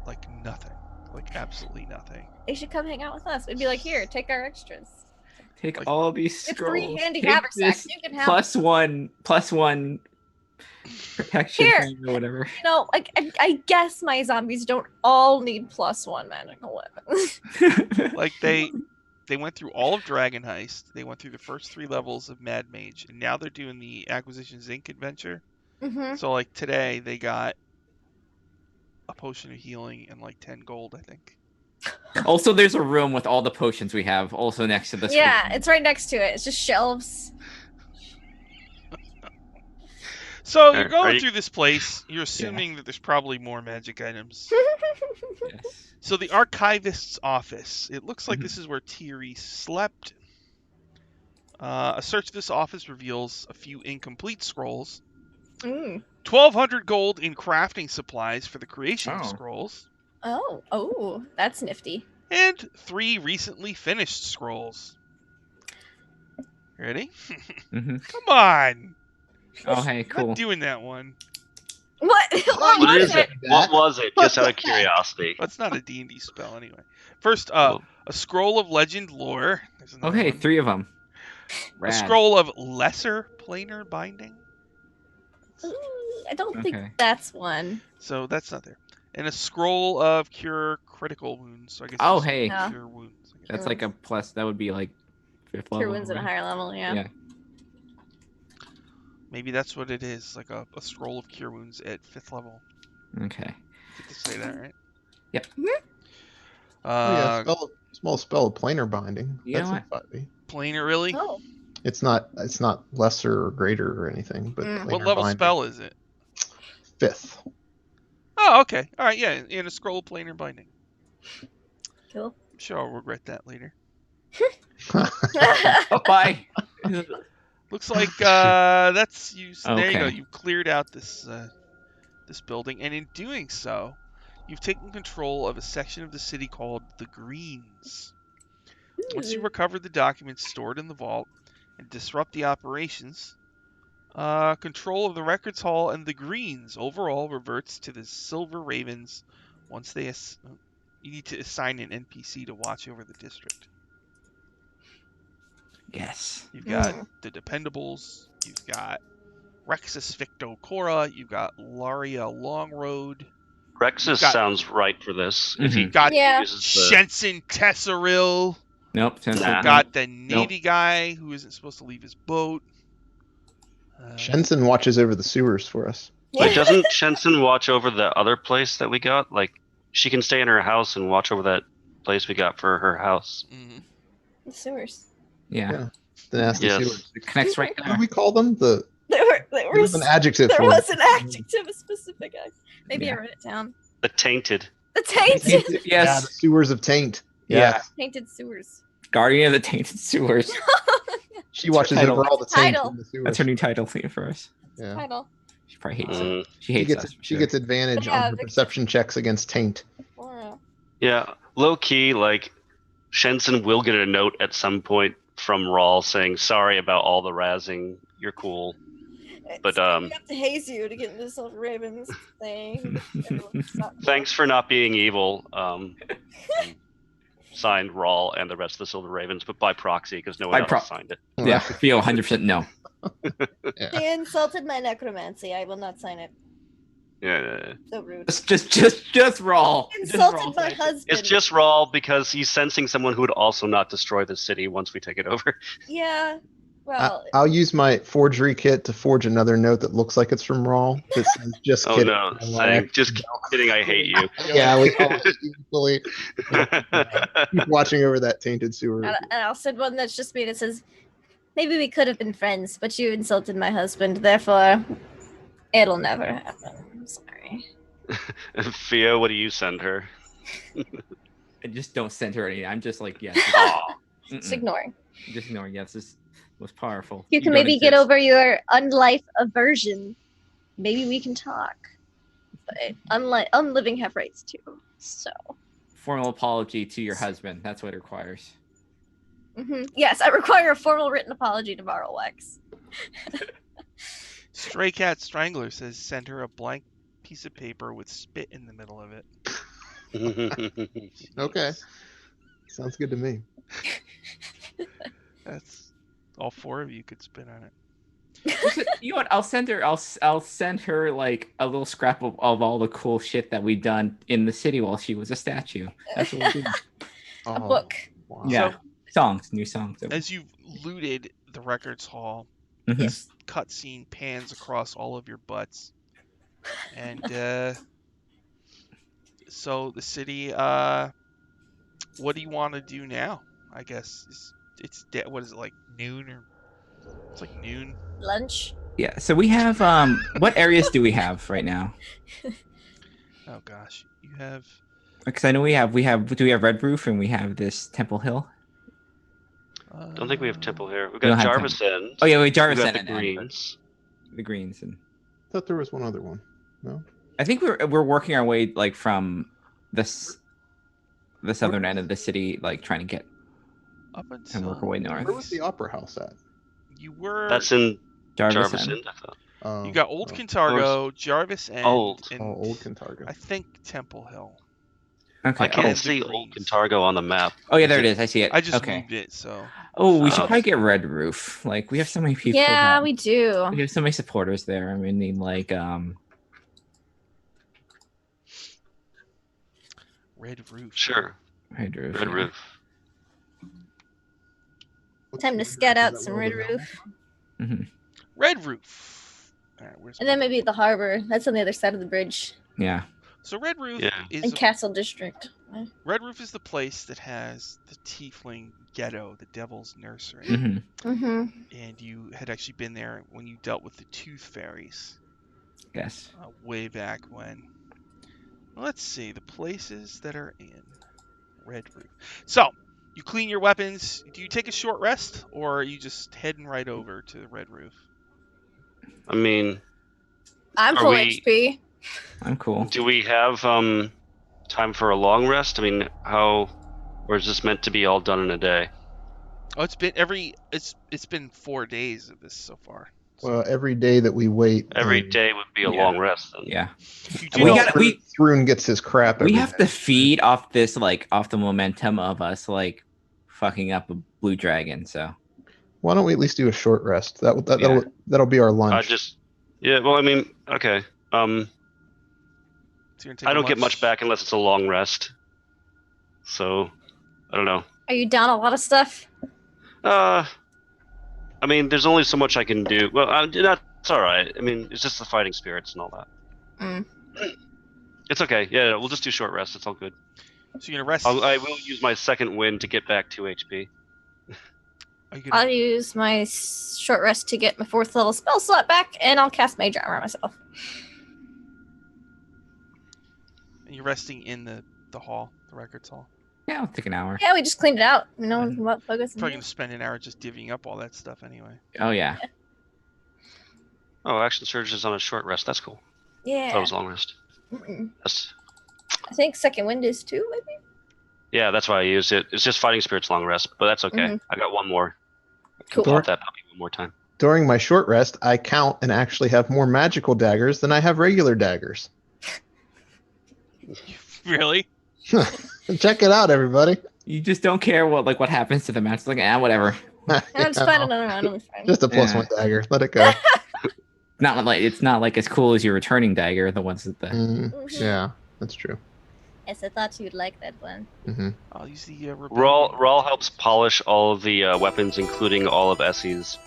like nothing. Like absolutely nothing. They should come hang out with us. We'd be like, here, take our extras. Take like, all these scrolls. It's 3 handy haversacks. You can have plus one protection thing or whatever. You know, like I guess my zombies don't all need +1 magical weapons. Like they went through all of Dragon Heist. They went through the first 3 levels of Mad Mage, and now they're doing the Acquisition Zinc adventure. So like today they got a potion of healing and like 10 gold, I think. Also, there's a room with all the potions we have also next to this. Yeah, it's right next to it. It's just shelves. So you're going through this place. You're assuming that there's probably more magic items. Yes. So the Archivist's office. It looks like this is where Tiarise slept. A search of this office reveals a few incomplete scrolls. 1,200 gold in crafting supplies for the creation of scrolls. Oh, that's nifty. And 3 recently finished scrolls. Ready? Come on. Oh, hey, cool. I'm not doing that one. What? What is it? What was it? Just out of curiosity. That's not a D&D spell anyway. First, a scroll of legend lore. Okay, 3 of them. A scroll of lesser planar binding. I don't think that's one. So that's not there. And a scroll of cure critical wounds. So I guess cure wounds. That's like a plus. That would be like 5th level. Cure wounds at a higher level, yeah. Maybe that's what it is. Like a scroll of cure wounds at 5th level. Okay. Did you say that right? Yep. Small spell of planar binding. That's in 5e. Planar, really? Oh. It's not lesser or greater or anything, but what level binding. Spell is it? 5th. Oh, okay. All right, yeah, and a scroll of planar binding. Cool. I'm sure I'll regret that later. Bye. Looks like that's you. There you go. Okay. You cleared out this building, and in doing so, you've taken control of a section of the city called the Greens. Once you recover the documents stored in the vault and disrupt the operations, control of the records hall and the Greens overall reverts to the Silver Ravens. Once they, you need to assign an NPC to watch over the district. Yes. You've got the Dependables. You've got Rexus Victo Cora. You've got Laria Longroad. Rexus sounds right for this. If he got uses the... Shensen Tesseril. Nope. Nah. Got the Navy guy who isn't supposed to leave his boat. Shensen watches over the sewers for us. But doesn't Shensen watch over the other place that we got? Like, she can stay in her house and watch over that place we got for her house. Mm-hmm. The sewers. Yeah. The nasty sewers. It connects right What there. do we call them? There was an adjective. There for was it. an adjective, a specific adjective. Maybe Yeah. I wrote it down. The tainted. The tainted. Yeah, Yes. the sewers of taint. Yeah. Tainted sewers. Guardian of the Tainted Sewers. She watches title. over all the taint Title. in the sewers. That's her new title for us. Yeah. Title. She probably hates it. Mm. She hates us. for She sure. gets advantage Yeah, on her perception checks against taint. Laura. Yeah, low key, like, Shensen will get a note at some point from Rawl saying, sorry about all the razzing. You're cool. But, We have to haze you to get into the Silver Ravens thing. thanks for not being evil. Signed Rawl and the rest of the Silver Ravens, but by proxy because no one else signed it. Yeah, feel 100% no. They insulted my necromancy. I will not sign it. Yeah. So rude. Just Rawl. Insulted my husband. It's just Rawl because he's sensing someone who would also not destroy the city once we take it over. Yeah. Well, I'll use my forgery kit to forge another note that looks like it's from Rawl. That says, just Oh kidding. no, saying, just kidding, I hate you. Yeah, we all equally keep watching over that tainted sewer. and I'll send one that's just me that says, maybe we could have been friends, but you insulted my husband, therefore it'll never happen. I'm sorry. Theo, what do you send her? I just don't send her anything. I'm just like, yes. Just ignoring. Just ignoring. Yes, this was powerful. You can don't maybe get exist. over your unlife aversion. Maybe we can talk. But unliving have rights too. So. Formal apology to your husband. That's what it requires. Yes, I require a formal written apology to Varl Wex. Stray Cat Strangler says send her a blank piece of paper with spit in the middle of it. Okay. Sounds good to me. That's all four of you could spit on it. You know what? I'll send her. I'll send her like a little scrap of all the cool shit that we've done in the city while she was a statue. That's what we'll do. A book. Wow. Yeah, songs, new songs. As you've looted the records hall, Mhm. this cutscene pans across all of your butts, and so the city. What do you want to do now? I guess it's what is it, like noon, or it's like noon. Lunch. Yeah. So we have what areas do we have right now? Oh gosh, you have. Because I know we have. Do we have Red Roof and we have this Temple Hill? Don't think we have Temple here. We've We don't got have Jarvis End. Oh yeah, we Jarvis We've got End the and Greens. the Greens, and I thought there was one other one. No? I think we're working our way like from the southern end of the city, like trying to get Up and until work our way north. Where was the opera house at? you were. That's in Jarvis, Jarvis End. End, I thought. Oh, You got Old oh. Kintargo, Jarvis End, Old. and Old Kintargo. I think Temple Hill. Okay. I can't oh. see The Old Greens. Kintargo on the map. Oh yeah, there it is. I see it. I just okay. moved it, so Oh, we should Oh. probably get Red Roof. Like we have so many people. Yeah, that- we do. we have so many supporters there. I mean, like Red Roof. Sure. Red Roof. Red yeah. Roof. What's Time the to Red scout Roof? out Is that some where Red we're going? Roof. Mhm. Red Roof. All right, where's And then maybe the harbor. That's on the other side of the bridge. Yeah. So Red Roof Yeah. In is Castle District. Red Roof is the place that has the tiefling ghetto, the Devil's Nursery, hmm Mm-hmm. and you had actually been there when you dealt with the Tooth Fairies Yes. way back when. Let's see the places that are in Red Roof. So You clean your weapons. Do you take a short rest, or are you just heading right over to the Red Roof? I mean, I'm Are full we- HP. I'm cool. do we have time for a long rest? I mean, how, or is this meant to be all done in a day? Oh, it's been 4 days of this so far. Well, every day that we wait, Every day would be a Yeah. long rest. Then. Yeah. You We do- got- we- Thrun gets his crap. We every have day. to feed off this, like, off the momentum of us, like, fucking up a blue dragon. So Why don't we at least do a short rest? Yeah. That'll be our lunch. Yeah. Well, I mean, okay. so you're gonna take I a don't get lunch. much back unless it's a long rest. So, I don't know. Are you down a lot of stuff? I mean, there's only so much I can do. Well, it's all right. I mean, it's just the fighting spirits and all that. Mm. It's okay. Yeah, we'll just do short rest. It's all good. So you're gonna rest. I will use my second wind to get back 2 HP. Are you I'll gonna, use my short rest to get my 4th level spell slot back, and I'll cast Major Armor myself. you're resting in the hall, the records hall. yeah, it'll take an hour. Yeah, we just cleaned it out. No one's about to focus. Probably gonna spend an hour just divvying up all that stuff anyway. Oh yeah. Oh, action surge is on a short rest. That's cool. That Yeah. was a long rest. Mm-mm. That's, I think second wind is 2, maybe? yeah, that's why I used it. It's just fighting spirits long rest, but that's okay. Mhm. I got one more. I can Cool. pop that puppy one more time. During my short rest, I count and actually have more magical daggers than I have regular daggers. Really? Check it out, everybody. You just don't care what happens to the match. It's like, whatever. I'll just find another one. It'll be fine. Just a plus Yeah. 1 dagger. Let it go. It's not like as cool as your returning dagger. The ones that the Yeah, that's true. Yes, I thought you'd like that one. Hmm. I'll use the Rawl helps polish all of the weapons, including all of Essie's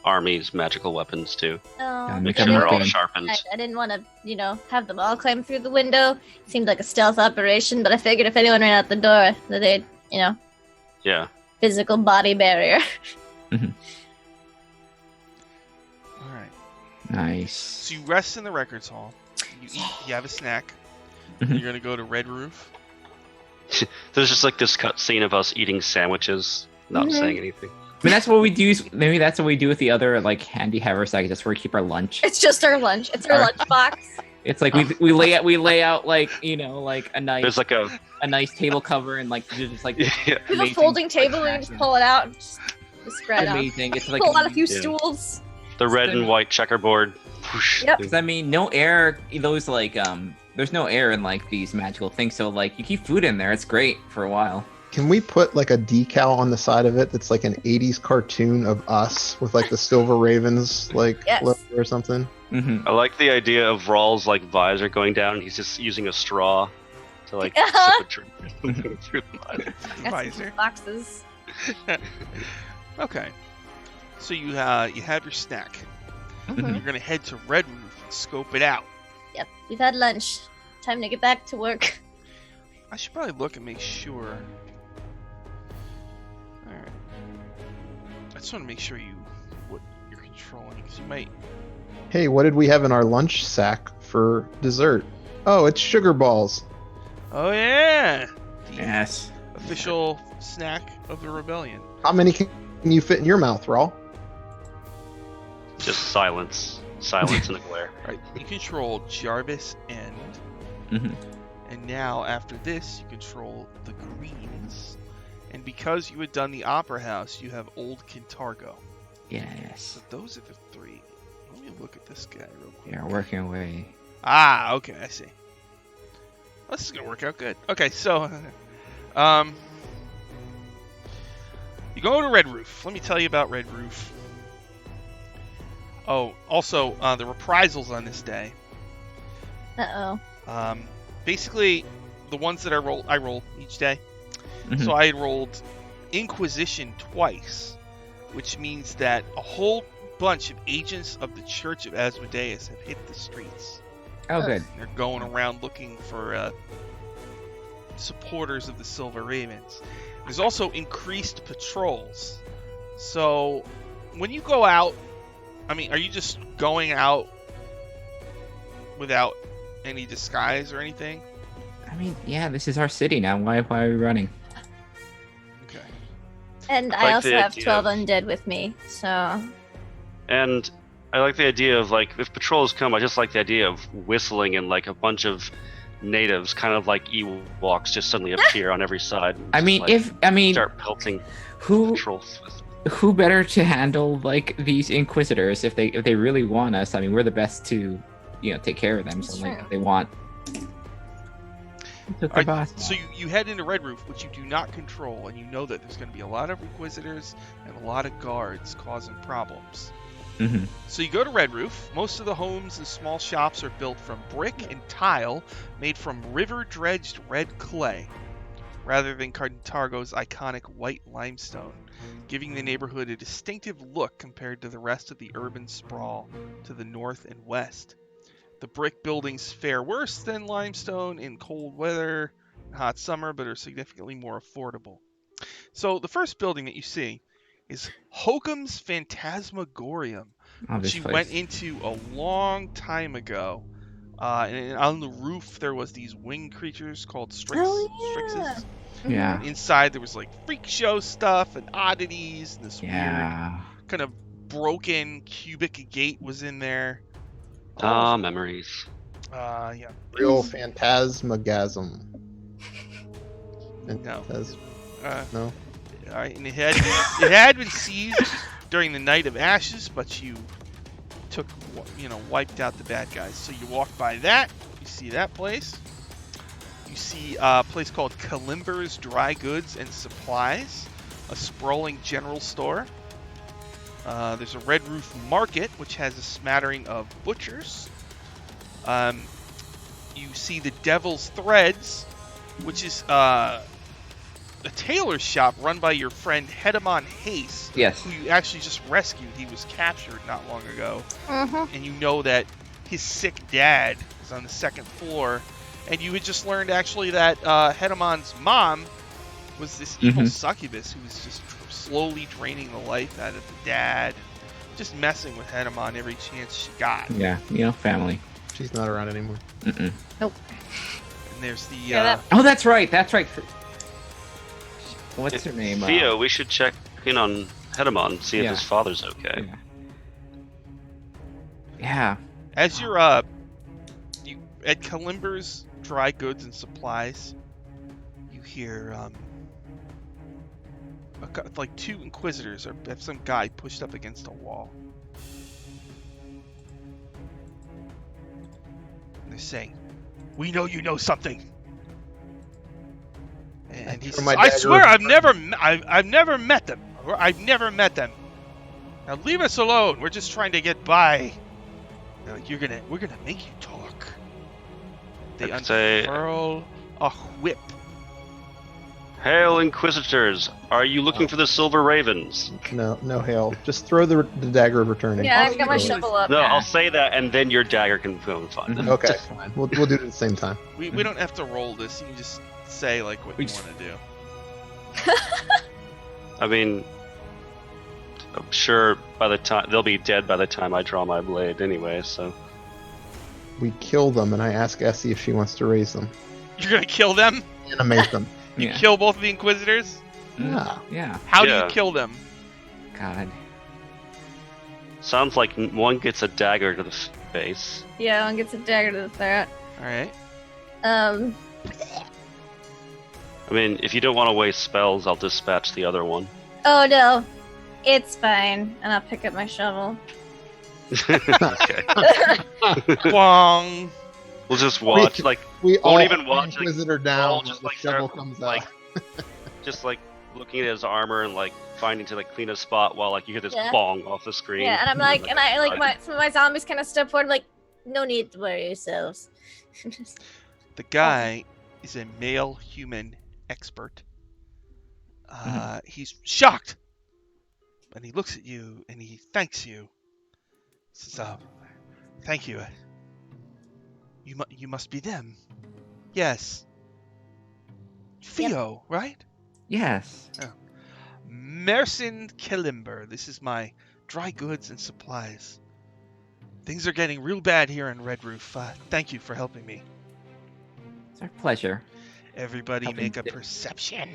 army's magical weapons too. Oh, Make Come sure on, they're all good. sharpened. I didn't want to, have them all climb through the window. It seemed like a stealth operation, but I figured if anyone ran out the door, that they'd, Yeah. physical body barrier. All right. nice. So you rest in the records hall. You eat. You have a snack. Mhm. You're gonna go to Red Roof. There's just like this cut scene of us eating sandwiches, not Mhm. saying anything. I mean, that's what we do. Maybe that's what we do with the other handy haversack. That's where we keep our lunch. It's just our lunch. It's our lunch box. It's like we lay out a nice There's like a table cover and just like yeah. We have a amazing, folding table. We can snacks just pull it out and just spread out. amazing. It's like Pull out a few Yeah. stools. the red and white checkerboard. Whoosh. Yep. Because I mean, no air. Those there's no air in these magical things. So you keep food in there. It's great for a while. Can we put a decal on the side of it that's like an 80s cartoon of us with the Silver Ravens Yes. logo or something? Mm-hmm. I like the idea of Rawl's visor going down and he's just using a straw to sip a drink through the visor. Got Visor. some boxes. Okay. So you have your snack. Mhm. You're gonna head to Red Roof and scope it out. Yep, we've had lunch. Time to get back to work. I should probably look and make sure. All right. I just want to make sure what you're controlling, because you might. Hey, what did we have in our lunch sack for dessert? Oh, it's sugar balls. Oh yeah. The Yes. official snack of the rebellion. How many can you fit in your mouth, Rawl? Just silence. Silence and a glare. Right. You control Jarvis and. Mm-hmm. And now, after this, you control the greens. And because you had done the Opera House, you have Old Kintargo. Yes. So those are the 3. Let me look at this guy real quick. Yeah, working away. Ah, okay, I see. This is gonna work out good. Okay, so, you go to Red Roof. Let me tell you about Red Roof. Oh, also, the reprisals on this day. Uh-oh. Basically, the ones that I roll each day. Mhm. So I rolled Inquisition twice, which means that a whole bunch of agents of the Church of Asmodeus have hit the streets. Oh, good. They're going around looking for supporters of the Silver Ravens. There's also increased patrols. So when you go out, I mean, are you just going out without any disguise or anything? I mean, yeah, this is our city now. Why are we running? And I I like also the have idea 12 of- undead with me, so. And I like the idea of, like, if patrols come, I just like the idea of whistling and, like, a bunch of natives, kind of like Ewoks, just suddenly appear on every side. And I just, mean, like, start pelting who patrols with. who better to handle like these inquisitors if they really want us? I mean, we're the best to, take care of them. So like, if they want. Took the Alright, boss. so you head into Red Roof, which you do not control, and you know that there's going to be a lot of Inquisitors and a lot of guards causing problems. Mm-hmm. So you go to Red Roof. Most of the homes and small shops are built from brick and tile made from river-dredged red clay, rather than Cartargo's iconic white limestone, giving the neighborhood a distinctive look compared to the rest of the urban sprawl to the north and west. The brick buildings fare worse than limestone in cold weather and hot summer, but are significantly more affordable. So the first building that you see is Hokum's Phantasmagorium, Oh, which this you place. went into a long time ago. And on the roof there was these winged creatures called Strixes. Yeah. And inside there was like freak show stuff and oddities, and this weird kind of broken cubic gate was in there. Memories. Yeah. Real phantasmagasm. No. No. All right, and it had been seized during the Night of Ashes, but you wiped out the bad guys. So you walk by that, you see that place. You see a place called Kalimber's Dry Goods and Supplies, a sprawling general store. There's a Red Roof Market, which has a smattering of butchers. You see the Devil's Threads, which is a tailor shop run by your friend Hedemon Hayes, Yes. who you actually just rescued. He was captured not long ago. Mm-hmm. And you know that his sick dad is on the second floor. And you had just learned actually that Hedemon's mom was this evil succubus who was just slowly draining the life out of the dad, just messing with Hedemon every chance she got. Yeah, family. She's not around anymore. Mm-mm. Nope. And there's the Oh, that's right. What's her name? Theo, we should check in on Hedemon, see if his father's okay. Yeah. as you're you at Kalimber's Dry Goods and Supplies, you hear like two Inquisitors have some guy pushed up against a wall. And they're saying, "We know you know something." And he says, "I swear I've never met them. I've never met them. Now leave us alone. We're just trying to get by." They're like, we're gonna make you talk. They unfurl a whip. Hail, Inquisitors! Are you looking for the Silver Ravens? No hail. Just throw the dagger of returning. Yeah, I've got my shovel up. No, I'll say that, and then your dagger can go and find them. Okay, fine. We'll do it at the same time. We don't have to roll this. You can just say like what you want to do. I mean, I'm sure by the time they'll be dead by the time I draw my blade anyway. So we kill them, and I ask Essie if she wants to raise them. You're gonna kill them? Animate them. You kill both of the Inquisitors? Yeah. How do you kill them? God. Sounds like one gets a dagger to the face. Yeah, one gets a dagger to the throat. All right. I mean, if you don't want to waste spells, I'll dispatch the other one. Oh no, it's fine, and I'll pick up my shovel. Okay. Wong. We'll just watch, we won't even watch. Inquisitor down. Just the like shovel start, comes like, out. just like looking at his armor and like finding to like clean a spot while like you hear this bong off the screen. Yeah, and I'm like, and I like some of my zombies kind of step forward, like, no need to worry yourselves. The guy is a male human expert. He's shocked, and he looks at you and he thanks you. He says, "Thank you. You must be them." Yes. Theo, right? Yes. Oh. Mercin Kalimber. This is my dry goods and supplies. Things are getting real bad here in Red Roof. Thank you for helping me. It's our pleasure. Everybody make a perception.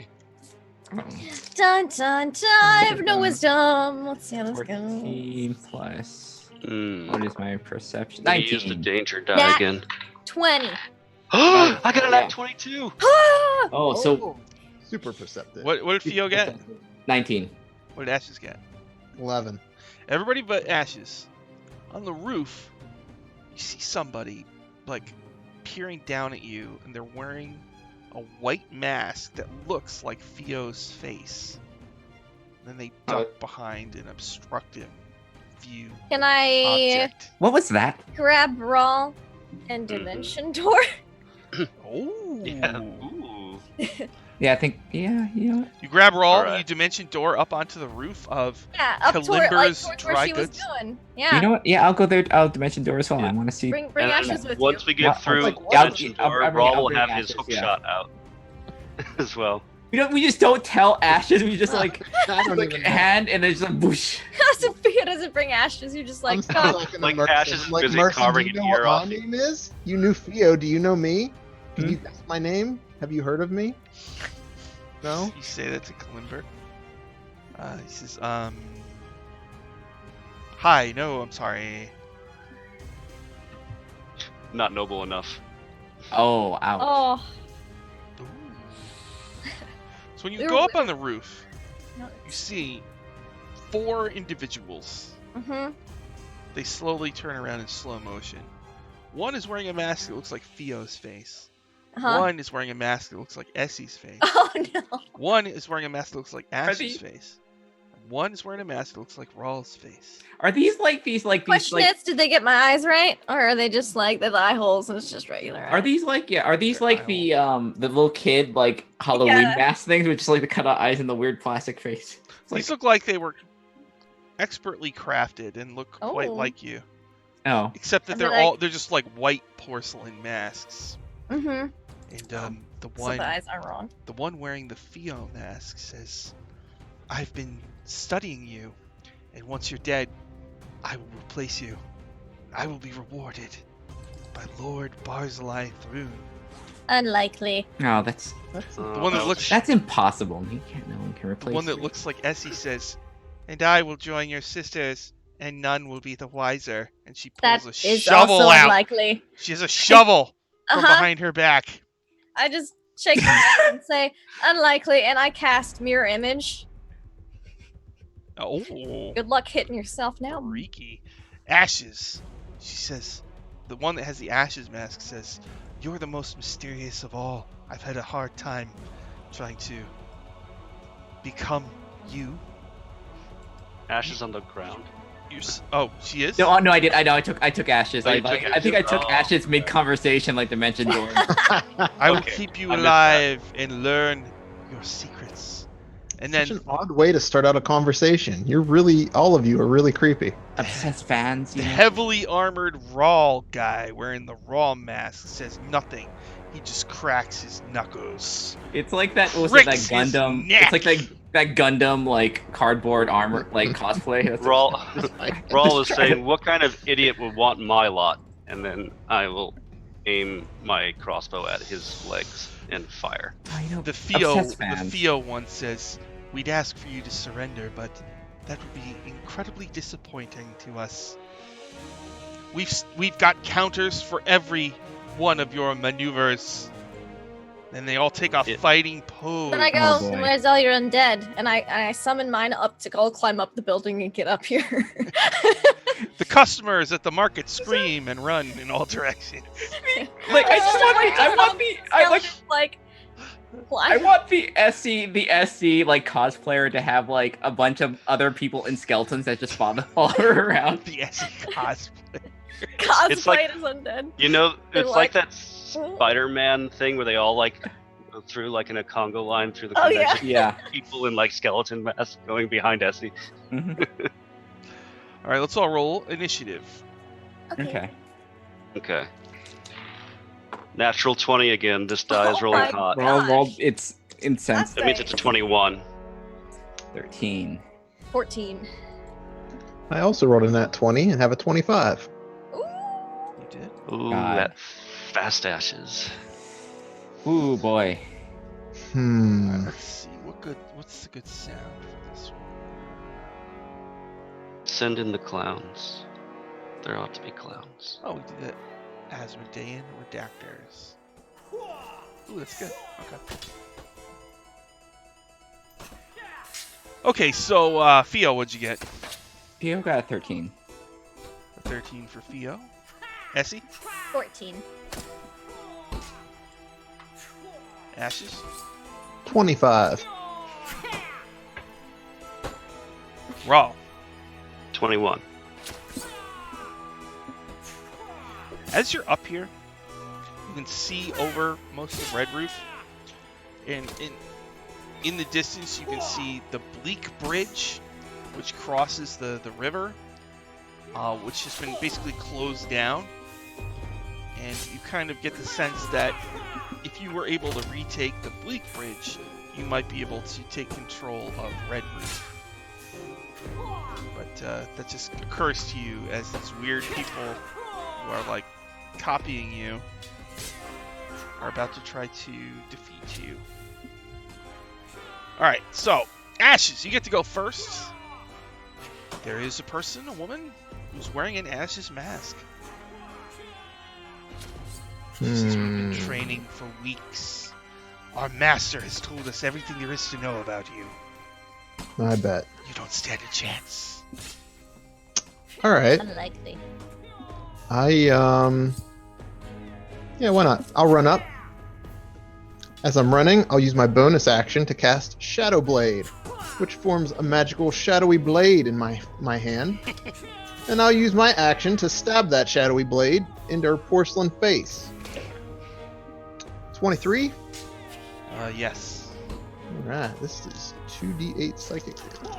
Dun dun dun! I have no wisdom. Let's see how this goes. 14 plus. Hmm. What is my perception? Let me use the 19. danger die Nat- again. 20. I got a Yeah. nat 22. Oh, so super perceptive. What did Theo get? 19. What did Ashes get? 11. Everybody but Ashes. On the roof, you see somebody like peering down at you, and they're wearing a white mask that looks like Theo's face. Then they duck behind an obstructive view Can I object. What was that? grab Brawl and Dimension Door? Oh. Yeah. Ooh. Yeah, I think. Yeah, you know what? You grab Rawl and Alright. you dimension door up onto the roof of Yeah, up toward Kalimber's towards dry where she goods. was going. Yeah. You know what? Yeah, I'll go there. I'll dimension door as well. Yeah. I want to see. Bring And Ashes with once you. we get Yeah, through like, Dimension I'll Door, bring- Raw I'll will bring have his Ashes, hook yeah. shot out as well. We just don't tell Ashes. We just like I don't like even know. hand and then just like whoosh. Sophia doesn't bring Ashes. You're just like, I'm "Oh, still talking to like Mercy. Ashes is I'm like, busy Mercy, carving do you an know what ear my off. name is? You knew Theo. Do you know me? Can Hmm? you guess my name? Have you heard of me? No? You say that to Kalimber. He says, hi, no, I'm sorry. Not noble enough. Oh, ouch. oh." Ooh. So when you We go were- up on the roof, No. you see 4 individuals. Mhm. They slowly turn around in slow motion. One is wearing a mask that looks like Theo's face. Uh-huh. One is wearing a mask that looks like Essie's face. Oh no. One is wearing a mask that looks like Ash's these- face. One is wearing a mask that looks like Rawl's face. Are these like these Question like? is, did they get my eyes right, or are they just like the eye holes and it's just regular? Are eyes? these like Are these They're like eye the little kid like Halloween Yeah. mask things with just like the cut out eyes and the weird plastic face? It's like These look like they were expertly crafted and look quite Oh. like you. oh Except that And they're they're they're just like white porcelain masks. Mhm. And the So one the eyes are wrong. the one wearing the Theo mask says, I've been studying you, and once you're dead, I will replace you. I will be rewarded by Lord Barzillai Thrune. Unlikely. no, that's The one that looks that's impossible. You can't. No one can the replace. one that you. looks like Essie says, and I will join your sisters, and none will be the wiser. And she That pulls a is shovel also out. unlikely. She has a shovel from Uh-huh. behind her back. I just shake my head and say unlikely, and I cast mirror image. Oh, Good luck hitting yourself now. freaky. Ashes. She says, the one that has the Ashes mask says, you're the most mysterious of all. I've had a hard time trying to become you. Ashes on the ground. Oh, she is? No, no, I did. I know. I took Ashes. Oh, I you took I think I Ashes? took Oh. Ashes mid conversation, like dimension door. I will Okay, keep you I missed alive and learn your secrets. And Such then an odd way to start out a conversation. You're really, all of you are really creepy. Obsessed fans. the You know? heavily armored Raw guy wearing the Raw mask says nothing. He just cracks his knuckles. It's like that. What was it, that Cricks his Gundam? neck. It's like that Gundam like cardboard armor like cosplay. That's Rawl, Like, Rawl is Just try saying, to- what kind of idiot would want my lot? And then I will aim my crossbow at his legs and fire. I know. The Obsessed fans. Theo one says, we'd ask for you to surrender, but that would be incredibly disappointing to us. We've got counters for every one of your maneuvers. And they all take a Yeah. fighting pose. Then I go, Oh, boy. where's all your undead? And I summon mine up to go climb up the building and get up here. The customers at the market scream and run in all directions. Like I just want the SC like cosplayer to have like a bunch of other people in skeletons that just follow her around. The SE cosplay. cosplay It's like- as undead. You know, They're it's like like- that Spider-Man thing where they all like go through like in a Congo line through the Oh, yeah. convention. Yeah. People in like skeleton masks going behind Essie. Mhm. All right, let's all roll initiative. Okay. Okay. Natural 20 again. This die is Oh rolling my hot. God. It's insensitive. That means it's a 21. 13. 14. I also rolled a nat 20 and have a 25. Ooh. You did. Ooh, God. that fast ashes. Ooh boy. Let's see. What's the good sound for this one? Send in the clowns. There ought to be clowns. Oh, we did the Asmodean Redactors. Ooh, that's good. Okay, so Theo, what'd you get? Theo got a 13. A 13 for Theo. Essie? 14. Ashes? 25. Raw. 21. As you're up here, you can see over most of Red Roof, and in the distance you can see the Bleak Bridge, which crosses the river, which has been basically closed down. And you kind of get the sense that if you were able to retake the Bleak Bridge, you might be able to take control of Red Roof. But that just occurs to you as these weird people who are like copying you are about to try to defeat you. Alright, so Ashes, you get to go first. There is a woman, who's wearing an Ashes mask. She says, we've been training for weeks. Our master has told us everything there is to know about you. I bet. You don't stand a chance. All right. Unlikely. Yeah, why not? I'll run up. As I'm running, I'll use my bonus action to cast Shadow Blade, which forms a magical shadowy blade in my hand. And I'll use my action to stab that shadowy blade into her porcelain face. 23? Yes. Alright, this is 2d8 psychic damage.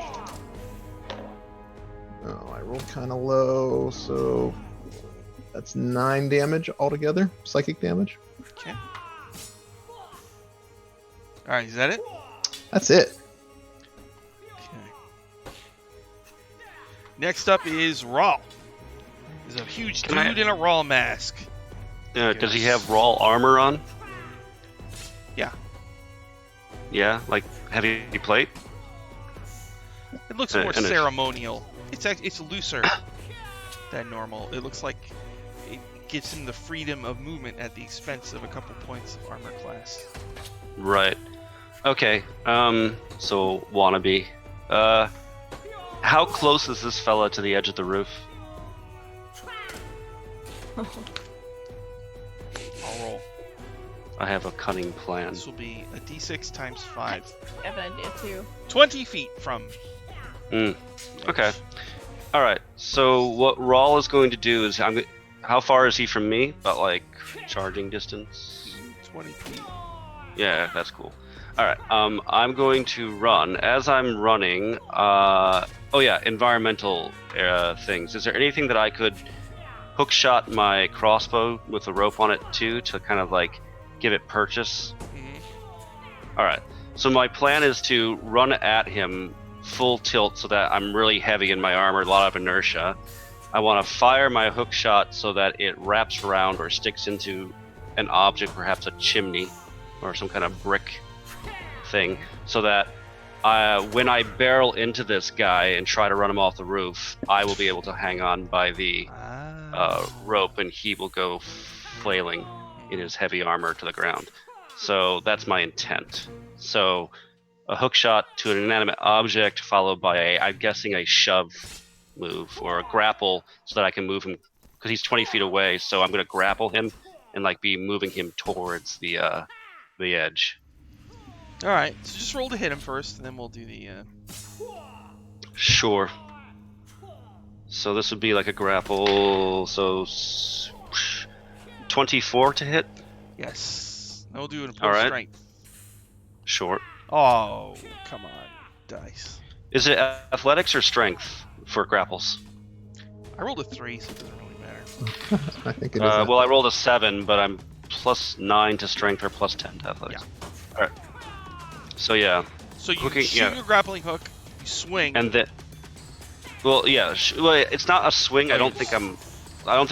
Oh, I rolled kind of low, so that's 9 damage altogether, psychic damage. Okay. Alright, is that it? That's it. Okay. Next up is Raw. There's a huge dude in a Raw mask. Does he have raw armor on? Yeah. Yeah, like heavy plate? It looks more and ceremonial. It's looser than normal. It looks like it gives him the freedom of movement at the expense of a couple points of armor class. Right. Okay. So wannabe. How close is this fella to the edge of the roof? I'll roll. I have a cunning plan. This will be a d6 times 5. I have an idea too. 20 feet from. Okay. All right. So what Rawl is going to do is, how far is he from me? About like charging distance. 20 feet. Yeah, that's cool. All right. I'm going to run. As I'm running, environmental things. Is there anything that I could hook shot my crossbow with a rope on it too, to kind of like give it purchase? Mm-hmm. All right. So my plan is to run at him full tilt so that I'm really heavy in my armor, a lot of inertia. I want to fire my hook shot so that it wraps around or sticks into an object, perhaps a chimney or some kind of brick thing, so that when I barrel into this guy and try to run him off the roof, I will be able to hang on by the rope and he will go flailing in his heavy armor to the ground. So that's my intent. So a hook shot to an inanimate object followed by I'm guessing a shove move or a grapple so that I can move him, because he's 20 feet away. So I'm going to grapple him and like be moving him towards the edge. All right, so just roll to hit him first, and then we'll do the. Sure. So this would be like a grapple. So 24 to hit. Yes. Then we'll do an All right. strength. Short. Oh, come on, dice. Is it athletics or strength for grapples? I rolled a 3, so it doesn't really matter. I think it is. Well, I rolled a 7, but I'm +9 to strength or +10 to athletics. Yeah. All right. So yeah. So you Hooking, shoot yeah. your grappling hook, you swing. And then, well, yeah. Well, it's not a swing. I don't think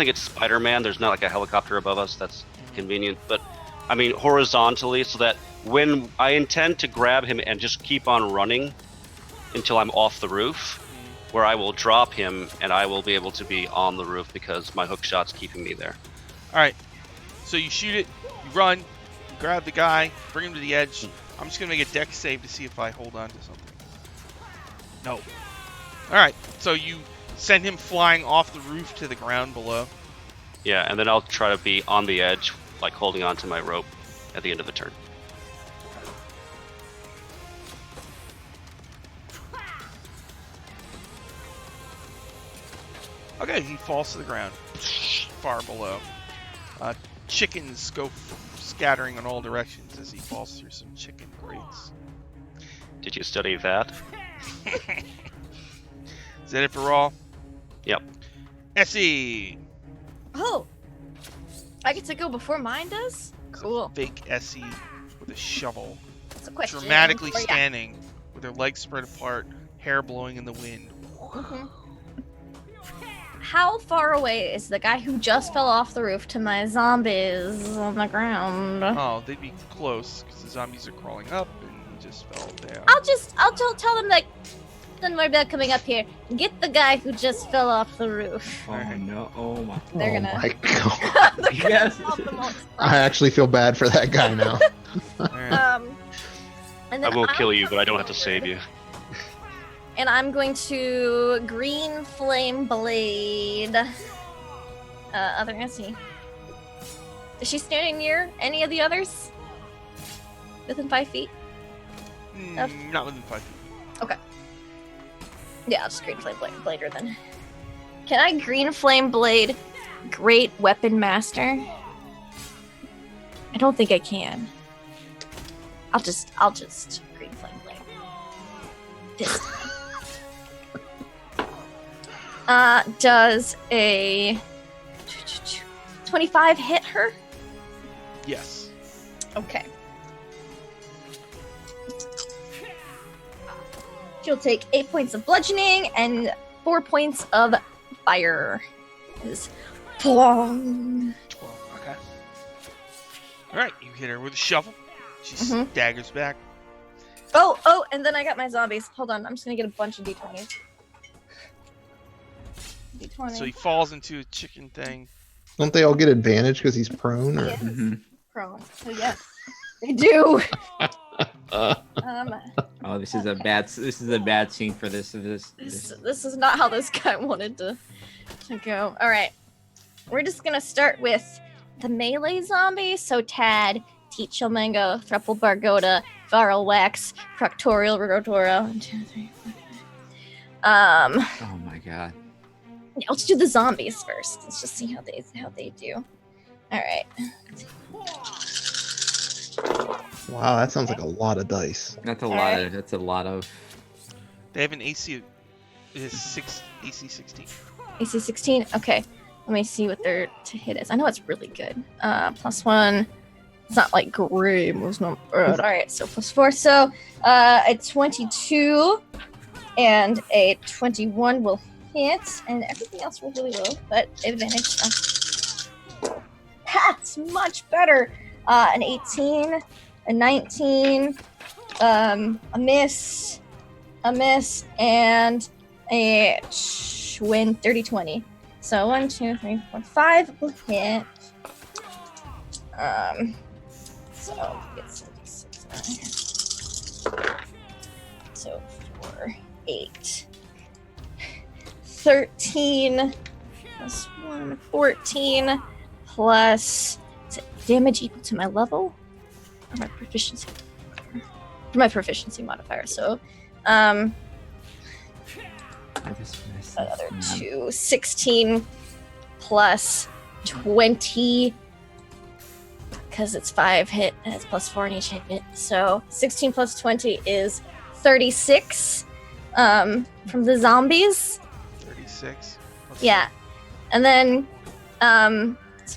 it's Spider-Man. There's not like a helicopter above us. That's convenient. But I mean horizontally, so that when I intend to grab him and just keep on running until I'm off the roof, where I will drop him and I will be able to be on the roof because my hook shot's keeping me there. All right. So you shoot it, you run, you grab the guy, bring him to the edge. I'm just going to make a dex save to see if I hold on to something. No. All right. So you send him flying off the roof to the ground below. Yeah, and then I'll try to be on the edge, like holding on to my rope at the end of the turn. Okay, he falls to the ground, far below. Chickens go scattering in all directions as he falls through some chicken grates. Did you study that? Is that it for all? Yep. Essie! Oh, I get to go before mine does? Cool. Fake Essie with a shovel. That's a question. Dramatically for ya. standing with her legs spread apart, hair blowing in the wind. Mhm. How far away is the guy who just fell off the roof to my zombies on the ground? Oh, they'd be close because the zombies are crawling up and he just fell down. I'll tell them like, don't worry about coming up here. Get the guy who just fell off the roof. Oh no! Oh my! They're oh gonna- my god. They're gonna Yes. solve the most I actually feel bad for that guy now. All right. And I then will I'll kill you, come but I don't have to forward, save you. And I'm going to green flame blade. Other Essie. Is she standing near any of the others? Within 5 feet? Not within 5 feet. Yeah, I'll just green flame blade her then. Can I green flame blade Great Weapon Master? I don't think I can. I'll just green flame blade. This time. Does a 25 hit her? Yes. Okay. She'll take 8 points of bludgeoning and 4 points of fire. Is plong. 12. Okay. All right, you hit her with a shovel. She Mhm. staggers back. Oh, and then I got my zombies. Hold on, I'm just gonna get a bunch of d20s. D20. So he falls into a chicken thing. Don't they all get advantage because he's prone? Or... Yes. Mhm. Prone. So yes, they do. Uh, Oh, this is a bad scene for this. This is not how this guy wanted to go. All right, we're just gonna start with the melee zombie. So Tad, Teach Mango, Thruple Bargoda, Varl Wax, Proctorial Rotora. 1, 2, 3, 4, 5. Oh my god. Yeah, let's do the zombies first. Let's just see how they do. All right. wow, that sounds like a lot of dice. That's a All lot right. of. That's a lot of. They have an AC. It is AC 16. AC 16. Okay. Let me see what their to hit is. I know it's really good. +1. It's not like gray. Most no. All right. So +4. So a 22 and a 21 will hit, and everything else will really low, but advantage. That's much better. An 18, a 19, a miss, and a 30 20. So 1, 2, 3, 4, 5 will hit. So it's 76. So 4, 8, 13 plus 1, 14 plus damage equal to my level or my proficiency. For my proficiency modifier. So I just missed another this, man. 2, 16 plus 20 because it's 5 hit and it's +4 in each hit. So 16 plus 20 is 36 from the zombies. 36. Yeah. And then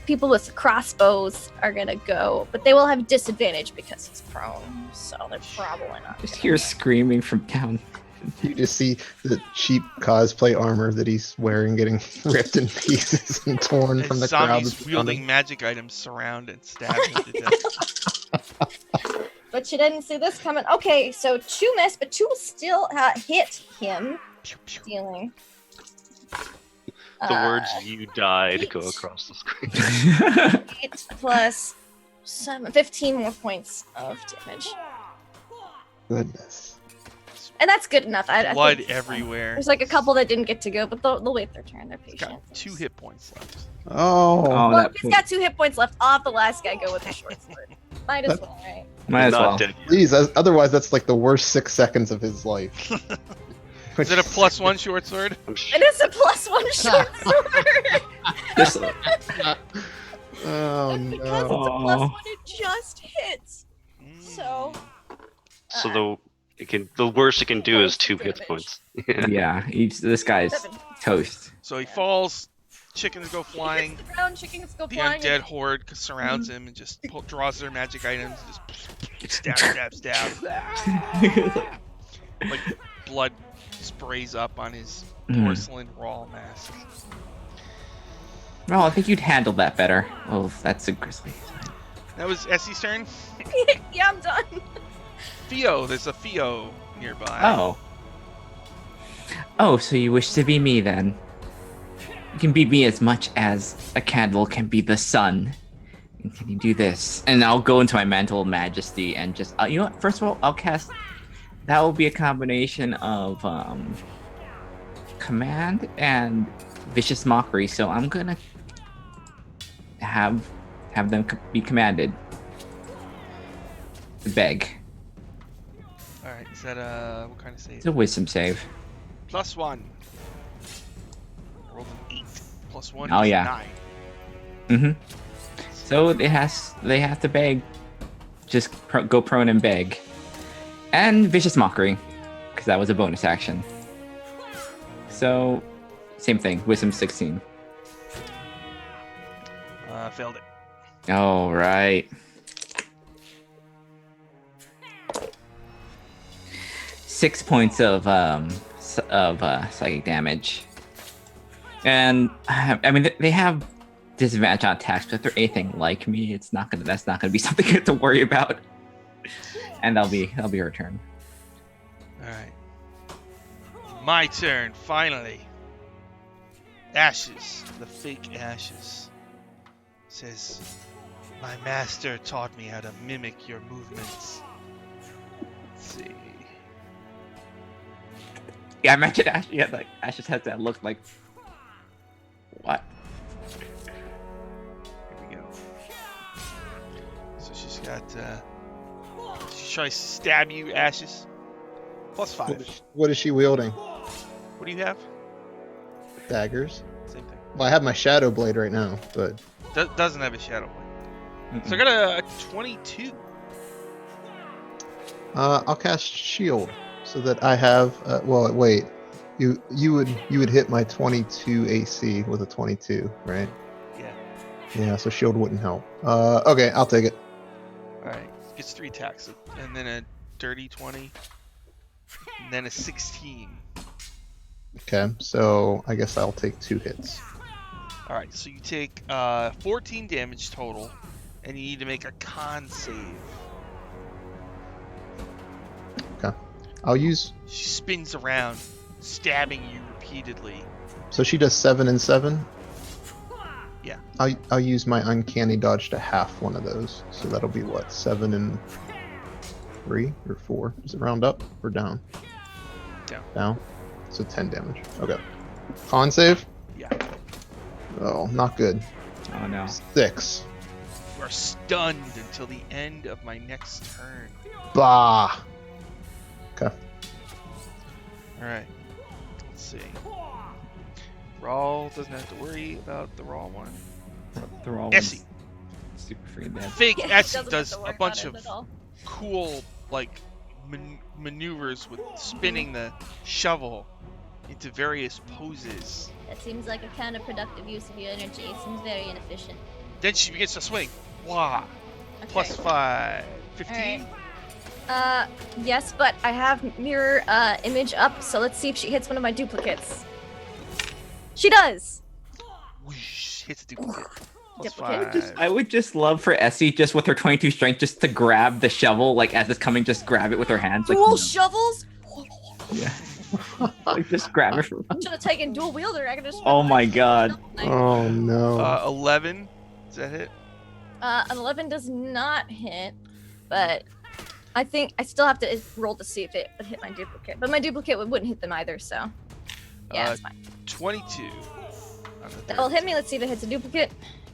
people with crossbows are gonna go, but they will have disadvantage because he's prone, so they're probably not. Just gonna hear hit. screaming from down. You just see the cheap cosplay armor that he's wearing getting ripped in pieces and torn As from the crowd. zombies that's wielding around him. magic items surround and stab him to death. But but you didn't see this coming. Okay, so 2 miss, but 2 will still hit him. Dealing. The words "you died" go 8. across the screen. 8 plus 7, 15 more points of damage. Goodness. And that's good enough. I Blood think everywhere. there's like a couple that didn't get to go, but they'll wait their turn. They're He's patient. got 2 hit points left. Oh. Well, that if he's got 2 hit points left, I'll have the last guy go with the short sword. Might as well, right? Might as Not well. dead yet. Please, otherwise that's like the worst 6 seconds of his life. Is it a +1 short sword? I'm It is a +1 short sword. Just, Oh And because no. it's a +1, it just hits. So, the worst it can do is 2 hit Damage. points. yeah, this guy's 7. toast. So he falls, chickens go flying, Hits the ground, chickens go the flying. undead horde surrounds him and just draws their magic items and just stab, stab, stab. Like blood sprays up on his porcelain raw mask. Well, I think you'd handle that better. Oh, that's a grizzly. That was Essie's turn. Yeah, I'm done. Theo, there's a Theo nearby. Oh. Oh, so you wish to be me then? You can be me as much as a candle can be the sun. And can you do this? And I'll go into my mental majesty and just, you know what? First of all, I'll cast. That will be a combination of command and vicious mockery. So I'm gonna have them be commanded. To beg. Alright, is that what kind of save? It's a wisdom save. +1. Rolled an 8. +1 Oh, is yeah. 9. Mm-hmm. So they have to beg. Just go prone and beg. And vicious mockery, because that was a bonus action. So, same thing. Wisdom 16. Failed it. All right. 6 points of psychic damage. And I mean they have disadvantage on attacks, but if they're anything like me, that's not gonna be something you have to worry about. And that'll be her turn. Alright. My turn, finally. Ashes. The fake Ashes. Says, my master taught me how to mimic your movements. Let's see. Yeah, I mentioned Ash. Yeah, like Ashes has that look like. What? Here we go. So she's got, she tries to stab you, Ashes. +5. What is she wielding? What do you have? Daggers. Same thing. Well, I have my Shadow Blade right now, but Doesn't have a shadow blade. So I got a 22. I'll cast Shield so that I have. Well, wait. You would hit my 22 AC with a 22, right? Yeah. Yeah. So Shield wouldn't help. Okay, I'll take it. Alright. Gets 3 attacks. And then a dirty 20. And then a 16. Okay, so I guess I'll take 2 hits. Alright, so you take 14 damage total. And you need to make a con save. Okay, I'll use. She spins around, stabbing you repeatedly. So she does 7 and 7. Yeah. I'll use my uncanny dodge to half one of those. So that'll be what, 7 and 3 or 4? Does it round up or down? Down. Down. So 10 damage. Okay. Con save? Yeah. Oh, not good. Oh no. 6. You are stunned until the end of my next turn. Bah. Okay. Alright. Let's see. Rawl doesn't have to worry about the Raw one. They're all Essie. super freaking dead. Fake Yeah, Essie doesn't have does to a worry bunch about of it at all. cool, like, maneuvers with spinning the shovel into various poses. That seems like a counterproductive use of your energy. It seems very inefficient. Then she begins to swing. Wah! Okay. +5. 15? Alright. Yes, but I have mirror image up, so let's see if she hits one of my duplicates. She does! Whoosh, hits a duplicate. Plus Duplicate. 5. I would just love for Essie, just with her 22 strength, just to grab the shovel, like as it's coming, just grab it with her hands. Like, Dual shovels. yeah. Like, just grab it from. Should have taken dual wielder. I could just. Oh my god. Oh no. 11. Does that hit? An 11 does not hit, but I think I still have to roll to see if it would hit my duplicate. But my duplicate wouldn't hit them either, so yeah, it's fine. 22. That will hit me. Let's see if it hits a duplicate.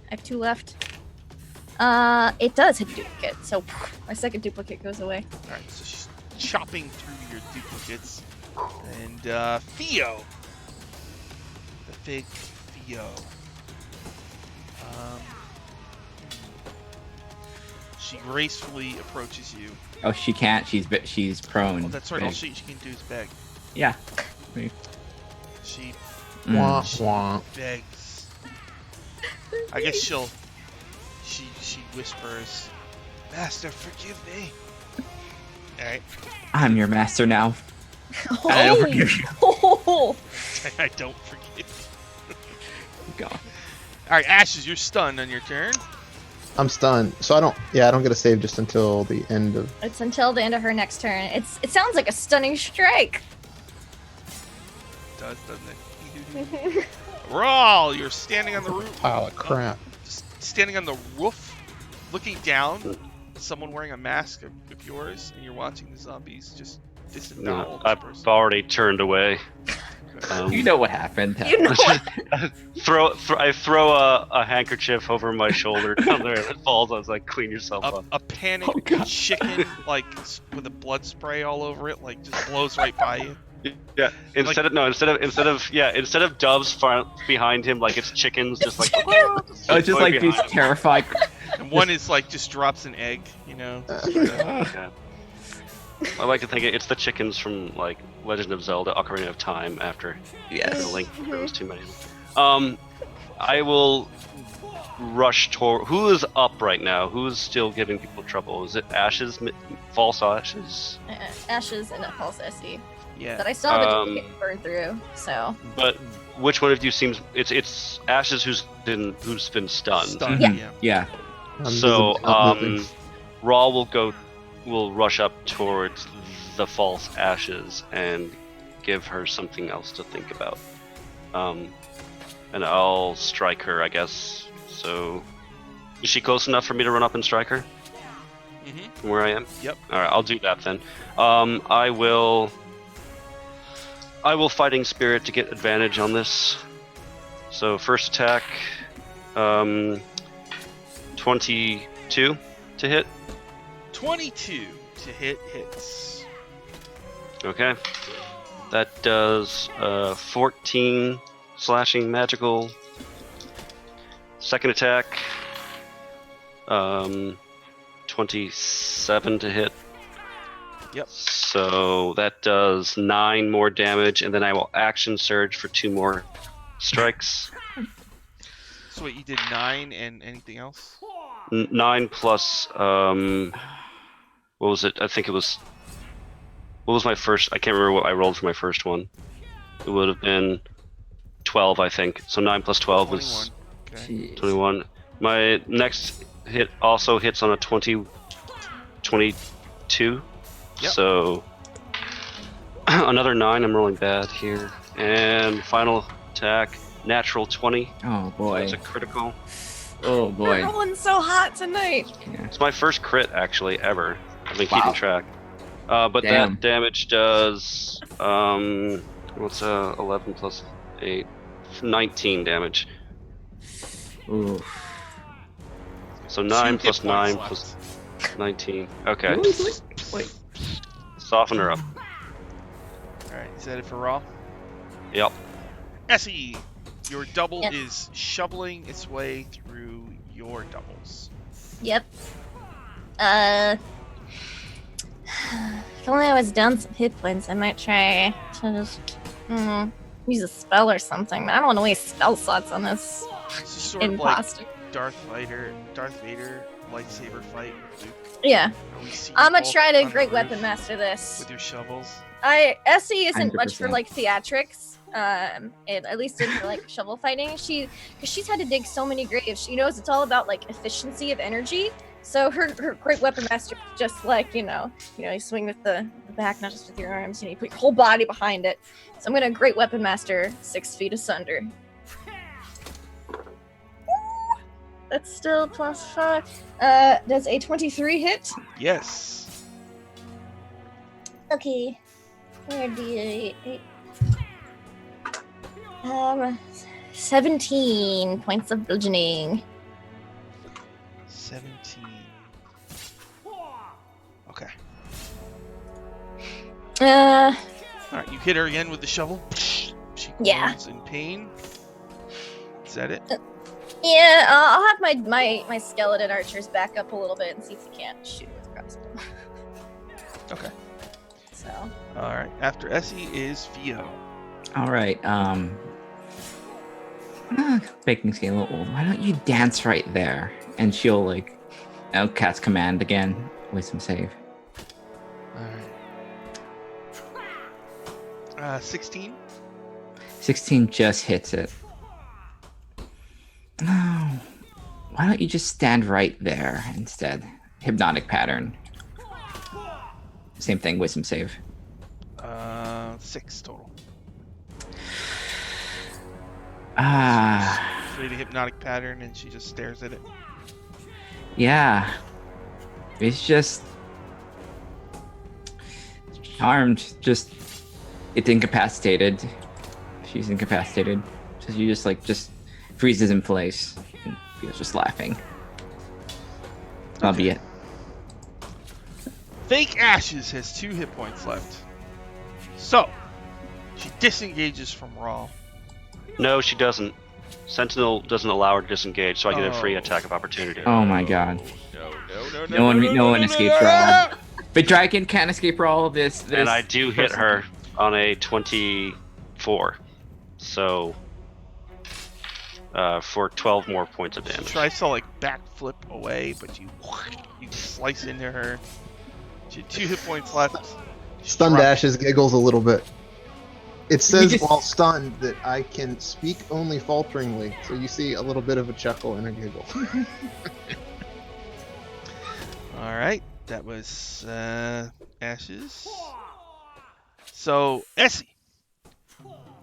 I have 2 left. It does hit a duplicate, so my second duplicate goes away. Alright, so she's chopping through your duplicates. And Theo. The big Theo. She gracefully approaches you. Oh, she can't. She's prone. Oh, that's right. Big. All she can do is beg. Yeah. She Wah, wah. begs. I guess she whispers, "Master, forgive me." Alright. I'm your master now. I don't forgive you. Oh. I don't forgive you. Go. Alright, Ashes, you're stunned on your turn. I'm stunned. So I don't get a save just until the end of. It's until the end of her next turn. It sounds like a stunning strike. It does, doesn't it? Rawl, you're standing on the roof. Pile of crap. Just standing on the roof, looking down at someone wearing a mask of yours, and you're watching the zombies just disembowel this I've person. already turned away. You know what happened. You know what? I throw a handkerchief over my shoulder down there and it falls. I was like, clean yourself up. A panicked chicken, like with a blood spray all over it, like just blows right by you. Yeah. Instead of doves behind him, like it's chickens, just like. Oh, it's just like these terrified. And one is like just drops an egg, you know. Yeah. I like to think it's the chickens from like Legend of Zelda: Ocarina of Time. After Yes. Link, there was too many. I will rush toward. Who is up right now? Who is still giving people trouble? Is it Ashes? False Ashes? Ashes and a false SE. Yeah. But I still have the duplicate burn through, so. But which one of you seems? It's Ashes who's been stunned. Stunned, Yeah. Yeah. So I'm moving. Raw will rush up towards the false Ashes and give her something else to think about. And I'll strike her, I guess. So, is she close enough for me to run up and strike her Mm-hmm. from where I am? Yep. All right, I'll do that then. I will fighting spirit to get advantage on this. So first attack, 22 to hit. 22 to hit hits. Okay. That does 14 slashing magical. Second attack, 27 to hit. Yep. So that does 9 more damage, and then I will action surge for 2 more strikes. So wait, you did 9 and anything else? 9 plus, what was it? I think it was. What was my first? I can't remember what I rolled for my first one. It would have been 12, I think. So 9 plus 12 was 21. Okay. 21. My next hit also hits on a 22. Yep. So another 9. I'm rolling bad here. And final attack, natural 20. Oh boy. That's a critical. Oh boy. We're rolling so hot tonight. Yeah. It's my first crit actually ever. I've been Wow. keeping track. But Damn. that damage does what's 11 plus 8, 19 damage. Ooh. So 9 2 hit plus points 9 left. plus 19. Okay. Wait. Soften her up. Alright, is that it for Raw? Yep. Essie, your double Yes. is shoveling its way through your doubles. Yep. If only I was down some hit points, I might try to just use a spell or something. But I don't want to waste spell slots on this It's just sort of like imposter. Darth Vader lightsaber fight with Luke. Yeah, Where we see you I'm gonna both try to on the great roof weapon master this. with your shovels. Essie isn't much for 100%. like theatrics, at least in her like shovel fighting, because she's had to dig so many graves. She knows it's all about like efficiency of energy. So her great weapon master is just like you swing with the back, not just with your arms. You put your whole body behind it. So I'm gonna great weapon master 6 feet asunder. That's still +5. Does a 23 hit? Yes. Okay. Where do you... 17 points of bludgeoning. 17. Okay. All right, you hit her again with the shovel. She groans in pain. Is that it? Yeah, I'll have my skeleton archers back up a little bit and see if he can't shoot with crossbow. Okay. So. All right. After Essie is Theo. All right. Making me a little old. Why don't you dance right there? And she'll like, cast command again. Wisdom save. All right. 16. 16 just hits it. No. Why don't you just stand right there instead? Hypnotic pattern. Same thing. Wisdom save. 6 total. Ah. The hypnotic pattern, and she just stares at it. Yeah. It's just charmed. Just it's incapacitated. She's incapacitated. So you just freezes in place. And Theo's just laughing. That'll be it. Fake Ashes has 2 hit points left. So, she disengages from Raw. No, she doesn't. Sentinel doesn't allow her to disengage, so I get a free attack of opportunity. Oh my god. No one escapes Raw. But Dragon can't escape Raw. This and I do hit her on a 24. So, for 12 more points of damage. She tries to like backflip away, but you slice into her. She had 2 hit points left. Stunned Ashes giggles a little bit. It says while stunned that I can speak only falteringly, so you see a little bit of a chuckle and a giggle. Alright, that was Ashes. So, Essie,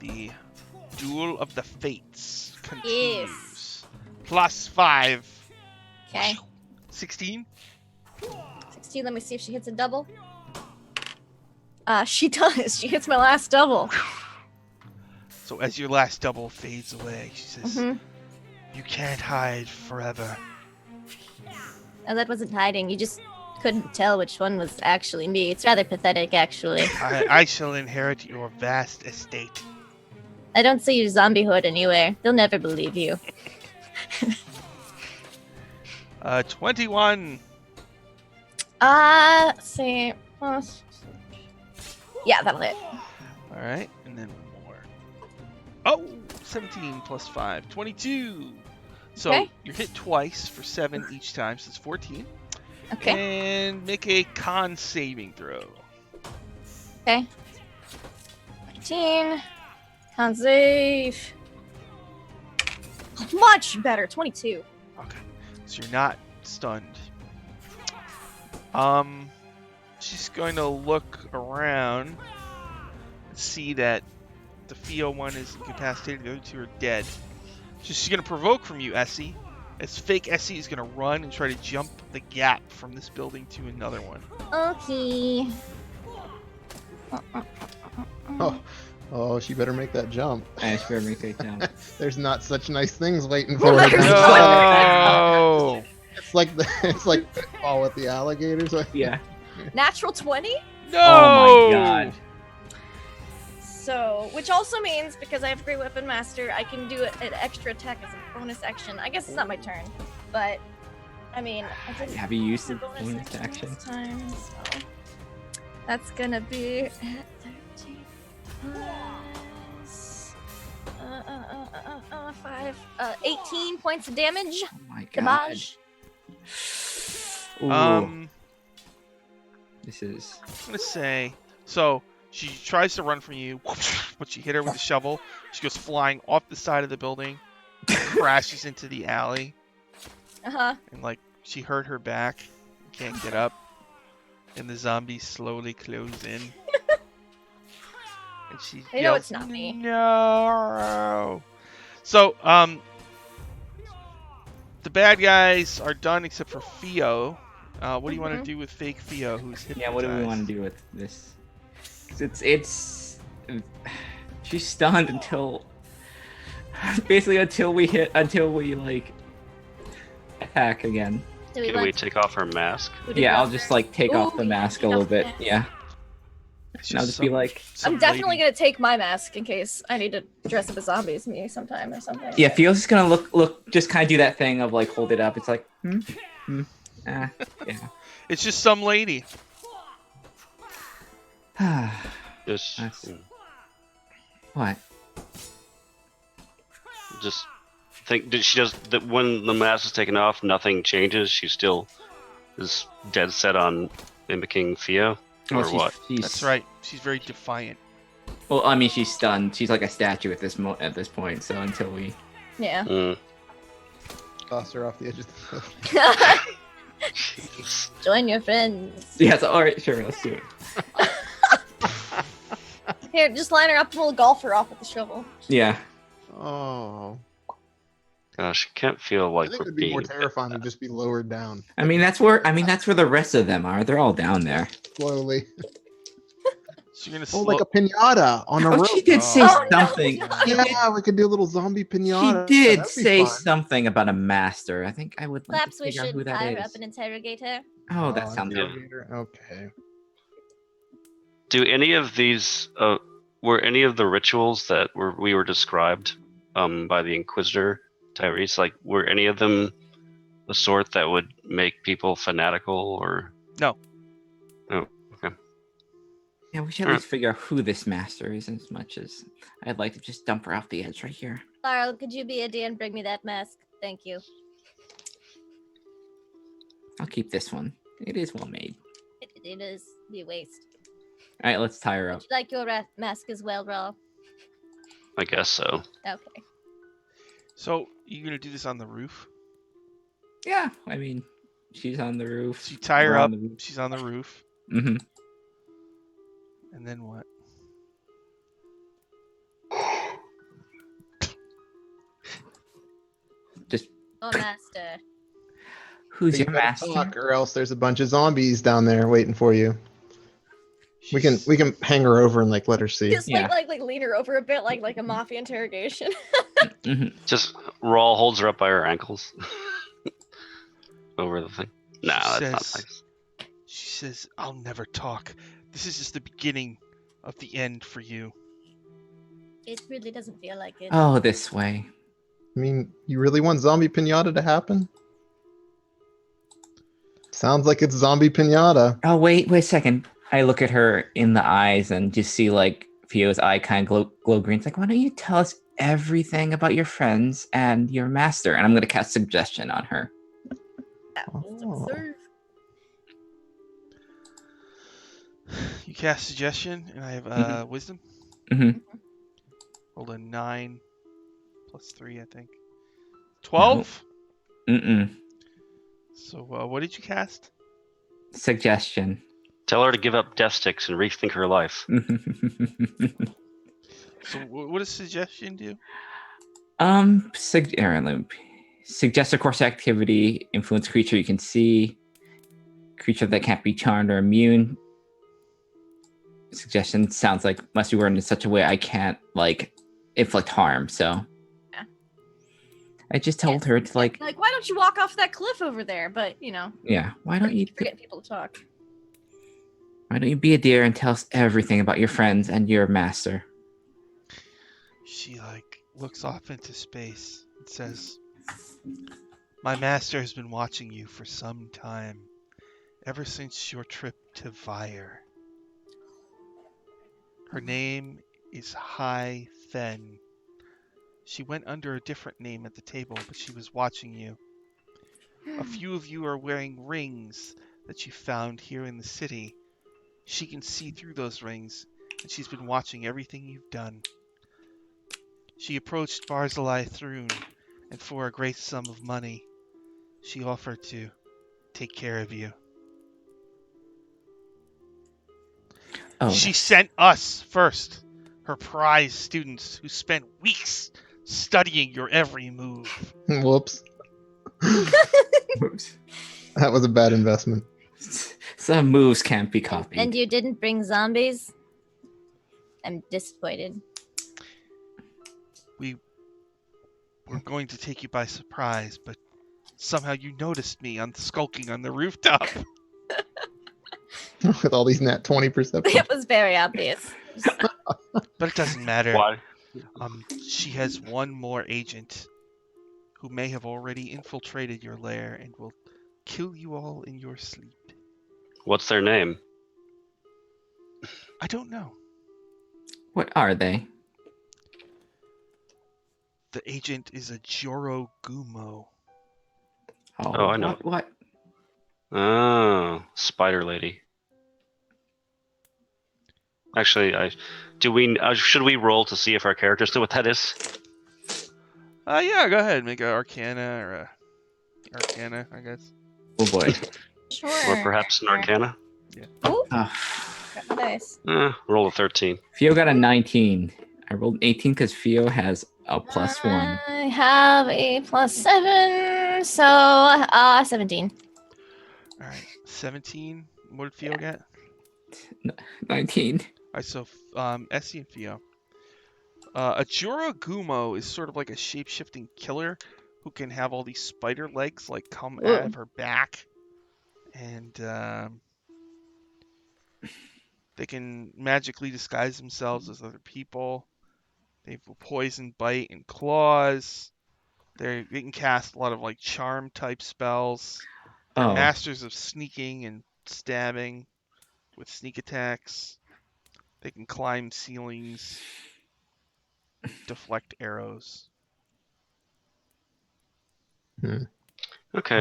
the Duel of the Fates continues. Yes. +5. Okay. 16? 16, let me see if she hits a double. She does. She hits my last double. So as your last double fades away, she says, You can't hide forever. No, that wasn't hiding. You just couldn't tell which one was actually me. It's rather pathetic, actually. I shall inherit your vast estate. I don't see your zombie hood anywhere. They'll never believe you. 21. Let's see. Yeah, that'll hit. Alright, and then more. Oh, 17 plus 5. 22. So Okay. you're hit twice for 7 each time, so it's 14. Okay. And make a con saving throw. Okay. 15. Con save. Much better. 22. Okay. So you're not stunned. She's going to look around and see that the Theo one is incapacitated, the other 2 are dead. So she's going to provoke from you, Essie. As fake Essie is going to run and try to jump the gap from this building to another one. Okay. Oh, she better make that jump. I better make that down. There's not such nice things waiting for her. No! It's like pitfall with the alligators. Yeah. Natural 20? No! Oh my god. So, which also means, because I have Great Weapon Master, I can do an extra attack as a bonus action. I guess it's not my turn, but, I mean, I didn't Have you used the bonus bonus action? this time, so that's gonna be 13 plus 5, 18 points of damage. Oh my god. Damage. Ooh, this is I'm going to say, so she tries to run from you, but you hit her with a shovel. She goes flying off the side of the building, crashes into the alley, Uh-huh. and like she hurt her back, can't get up, and the zombies slowly close in. And she They know yells, it's not me. No. So, the bad guys are done except for Theo. What do you want to do with fake Theo, who's hypnotized? Yeah, what do we want to do with this? 'Cause it's she's stunned until basically until we like attack again. Do we Can we take off her mask? Yeah, I'll just like take off the mask a little bit. Yeah. It's And I'll just be like, I'm definitely gonna take my mask in case I need to dress up as zombies me sometime or something. yeah, Theo's just gonna look, just kind of do that thing of like hold it up. It's like, yeah. It's just some lady. Just, That's- What? just think. Did she just that when the mask is taken off, nothing changes? She still is dead set on mimicking Theo, or Well, what? That's right. She's very defiant. Well, I mean, she's stunned. She's like a statue at this point. So until we, Yeah. Mm. Toss her off the edge of the building. Join your friends. yeah. So all right, sure, let's do it. Here, just line her up and we'll golf her off with the shovel. Yeah. Oh. Gosh, I can't feel I like think we're it'd be more being. terrifying to just be lowered down I mean, that's where the rest of them are. They're all down there. slowly. So you're gonna Oh, like a pinata on a Oh, rope. she did say Oh, no, something. no. Yeah, we could do a little zombie She pinata. did That'd be say fun. something about a master. I think I would like Perhaps to we figure out who should that hire is. up an interrogator. Oh, that sounds good. interrogator. Okay. Do any of these were any of the rituals that we were described by the Inquisitor Tiarise, like were any of them the sort that would make people fanatical or No. Oh, okay. Yeah, we should at least figure out who this master is as much as I'd like to just dump her off the edge right here. Carl, could you be a dear and bring me that mask? Thank you. I'll keep this one. It is well made. It is the waste. All right, let's tie her up. Would you like your mask as well, Raw? I guess so. Okay. So you're gonna do this on the roof? Yeah, I mean, she's on the roof. So you tie her we're up. on the roof. She's on the roof, Mm-hmm. and then what? Just Oh, master. who's But you your better master? talk, or else there's a bunch of zombies down there waiting for you. We can hang her over and like let her see. Just Yeah. like lean her over a bit, like a mafia interrogation. Mm-hmm. Just Rawl holds her up by her ankles over the thing. Nah, She that's not says- nice. She says, "I'll never talk. This is just the beginning of the end for you." It really doesn't feel like it. Oh, this way. I mean, you really want zombie pinata to happen? Sounds like it's zombie pinata. Oh, wait a second. I look at her in the eyes and just see like Theo's eye kind of glow green. It's like, why don't you tell us everything about your friends and your master? And I'm gonna cast suggestion on her. Oh. You cast suggestion, and I have wisdom. Mm-hmm. Rolled a 9 plus 3, I think. 12. Mm-mm. So what did you cast? Suggestion. Tell her to give up death sticks and rethink her life. So what does suggestion do? Suggest a course activity, influence creature you can see, creature that can't be charmed or immune. Suggestion sounds like must be worded in such a way I can't like inflict harm. So Yeah. I just told her to like, Like, why don't you walk off that cliff over there? But yeah. Why don't you forget people to talk. be a dear and tell us everything about your friends and your master? She like looks off into space and says, "My master has been watching you for some time, ever since your trip to Vire. Her name is Hai Fen. She went under a different name at the table, but she was watching you. A few of you are wearing rings that she found here in the city. She can see through those rings and she's been watching everything you've done. She approached Barzillai Thrune, and for a great sum of money, she offered to take care of you. Oh, She that's- sent us first, her prize students who spent weeks studying your every move. Whoops. Oops. That was a bad investment. Some moves can't be copied. And you didn't bring zombies? I'm disappointed. We were going to take you by surprise, but somehow you noticed me skulking on the rooftop. With all these nat 20 perception. It was very obvious. But it doesn't matter. Why? She has one more agent who may have already infiltrated your lair and will kill you all in your sleep. What's their name? I don't know. What are they? The agent is a Joro Gumo. Oh, I know. What? Oh, Spider Lady. Actually, should we roll to see if our characters know what that is? Yeah, go ahead. Make an Arcana or a Arcana, I guess. Oh boy. Sure. Or perhaps an Arcana? Oh, Ah. got my dice. Roll a 13. Theo got a 19. I rolled 18 because Theo has a +1. I have a +7, so 17. All right, 17. What did Theo get? 19. All right, so Essie and Theo. A Joro Gumo is sort of like a shape-shifting killer who can have all these spider legs like come out of her back, and they can magically disguise themselves as other people. They have poison, bite, and claws. They can cast a lot of like charm type spells. They're Oh. masters of sneaking and stabbing with sneak attacks. They can climb ceilings, deflect arrows. Okay,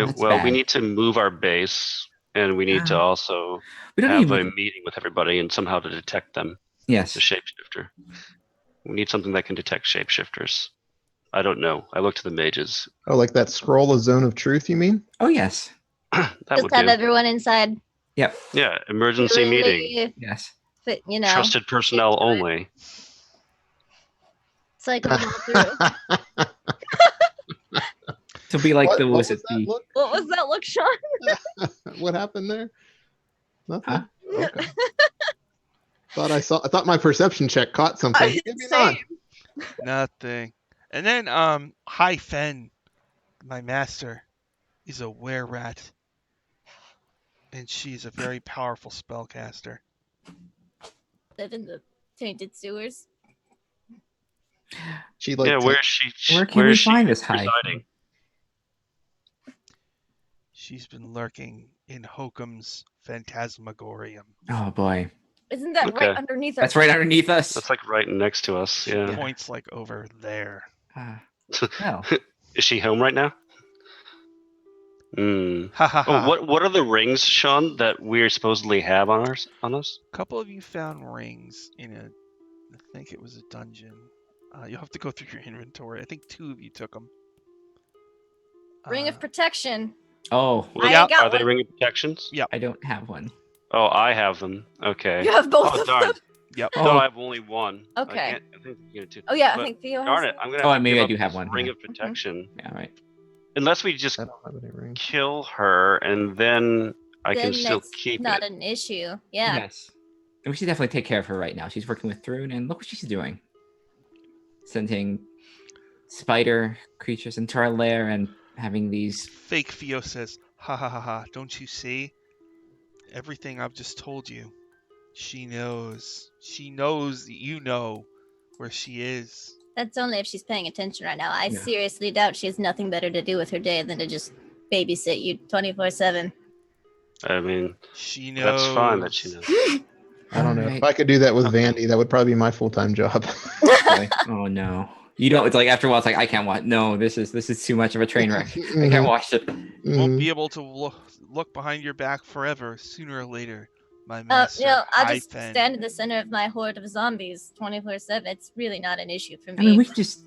Oh, that's well, we bad. need to move our base, and we need to also We don't have a even. meeting with everybody and somehow to detect them, Yes. the shapeshifter. We need something that can detect shapeshifters. I don't know. I looked to the mages. Oh, like that scroll of Zone of Truth, you mean? Oh yes. That Just would have do. everyone inside. Yep. Yeah, emergency meeting. Really, Yes. but, you know, Trusted personnel only. cycle them through. To be like What- the what was it that the look? What was that look, Sean? What happened there? Nothing. Huh? Okay. I thought my perception check caught something. Maybe not. Nothing. And then Hai Fen, my master, is a were-rat. And she's a very powerful spellcaster. Live in the tainted sewers. She like Yeah, where is she? Where can where we is she find this high? residing? She's been lurking in Hokum's Phantasmagorium. Oh boy. Isn't that Okay. right underneath our That's right underneath us. That's like right next to us. She Yeah. points like over there. Well. Is she home right now? Hmm. Ha ha ha. Oh, what are the rings, Sean, that we supposedly have on us? A couple of you found rings in I think it was a dungeon. You'll have to go through your inventory. I think 2 of you took them. ring of protection. Oh, Well, I got are they one. ring of protections? I don't have one. Oh, I have them. Okay. You have both Oh, of darn. them. Yep. No, Oh. I have only one. Okay. I think you get 2. Oh yeah, I But think Theo Darn has it, I'm gonna. Oh, have to maybe give I up do have this one, Ring yeah. of protection, Yeah, right. unless we just I don't have any rings. kill her and then I can Then still that's keep not it. an issue. Yeah. Yes. And we should definitely take care of her right now. She's working with Thrune, and look what she's doing. Sending spider creatures into our lair and having these. Fake Theo says, ha ha ha ha, don't you see? Everything I've just told you. She knows. She knows that you know where she is. That's only if she's paying attention right now. I Yeah. seriously doubt she has nothing better to do with her day than to just babysit you 24/7. I mean, She knows. that's fine that she knows. I don't know. Alright. If I could do that with Okay. Vandy, that would probably be my full-time job. Okay. Oh no. You don't. It's like after a while, it's like I can't watch. No, this is too much of a train wreck. I can't watch it. You won't Mhm. be able to look behind your back forever. Sooner or later, my master. I'll High just Fen. stand in the center of my horde of zombies 24/7. It's really not an issue for me. I mean, we could just.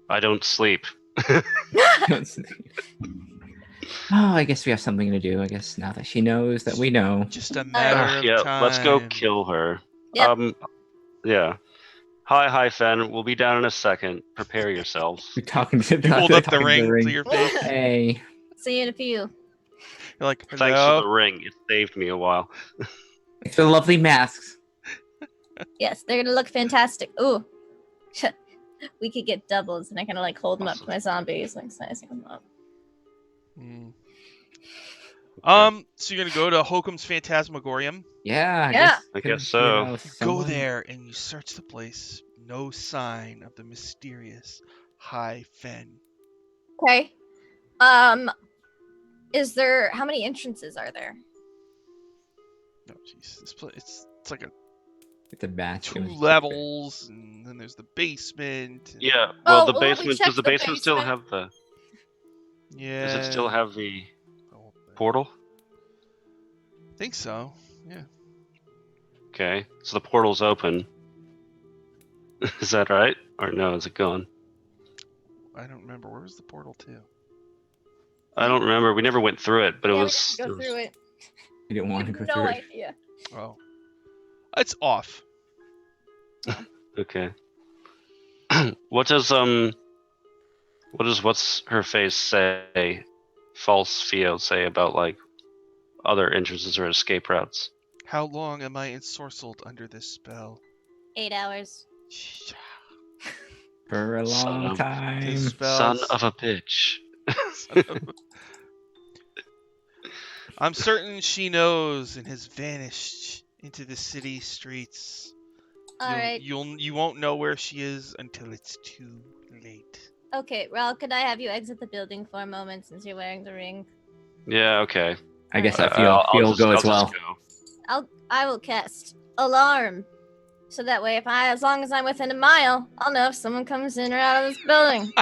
I don't sleep. Oh, I guess we have something to do. I guess now that she knows that we know. Just a matter of Yeah, time. let's go kill her. Yep. Yeah. Hi, Fen. We'll be down in a second. Prepare yourselves. We're talking to You hold up the talking to ring to your face. Hey. See you in a few. You're like, Thanks for hello. the ring. It saved me a while. It's the lovely masks. Yes, they're gonna look fantastic. Ooh. We could get doubles, and I kind of like hold them up to my zombies, like sizing them up. So you're gonna go to Hokum's Phantasmagorium. Yeah. I guess so. You go there and you search the place. No sign of the mysterious High Fen. Okay. Is there? How many entrances are there? No, jeez, this place it's like It's a batch. 2 levels, and then there's the basement. And, Yeah. Well, Oh, the well, we basement. checked Does the the basement still basement. have the? yeah. Does it still have the Oh, portal? I think so. Yeah. Okay. So the portal's open. Is that right? Or no? Is it gone? I don't remember. Where was the portal to? I don't remember. We never went through it, but Yeah, it we was. didn't go through it. You didn't want to I go have through no it. idea. Oh, it's off. Okay. What's her face say? False Theo say about like other entrances or escape routes? How long am I ensorcelled under this spell? 8 hours. For a Son long of- time. This Son spell's of a bitch. I'm certain she knows and has vanished into the city streets. All right. You won't know where she is until it's too late. Okay, Raul, could I have you exit the building for a moment since you're wearing the ring? Yeah. Okay. I guess Alright. I feel I'll go just as well. go. I will cast alarm, so that way, as long as I'm within a mile, I'll know if someone comes in or out of this building.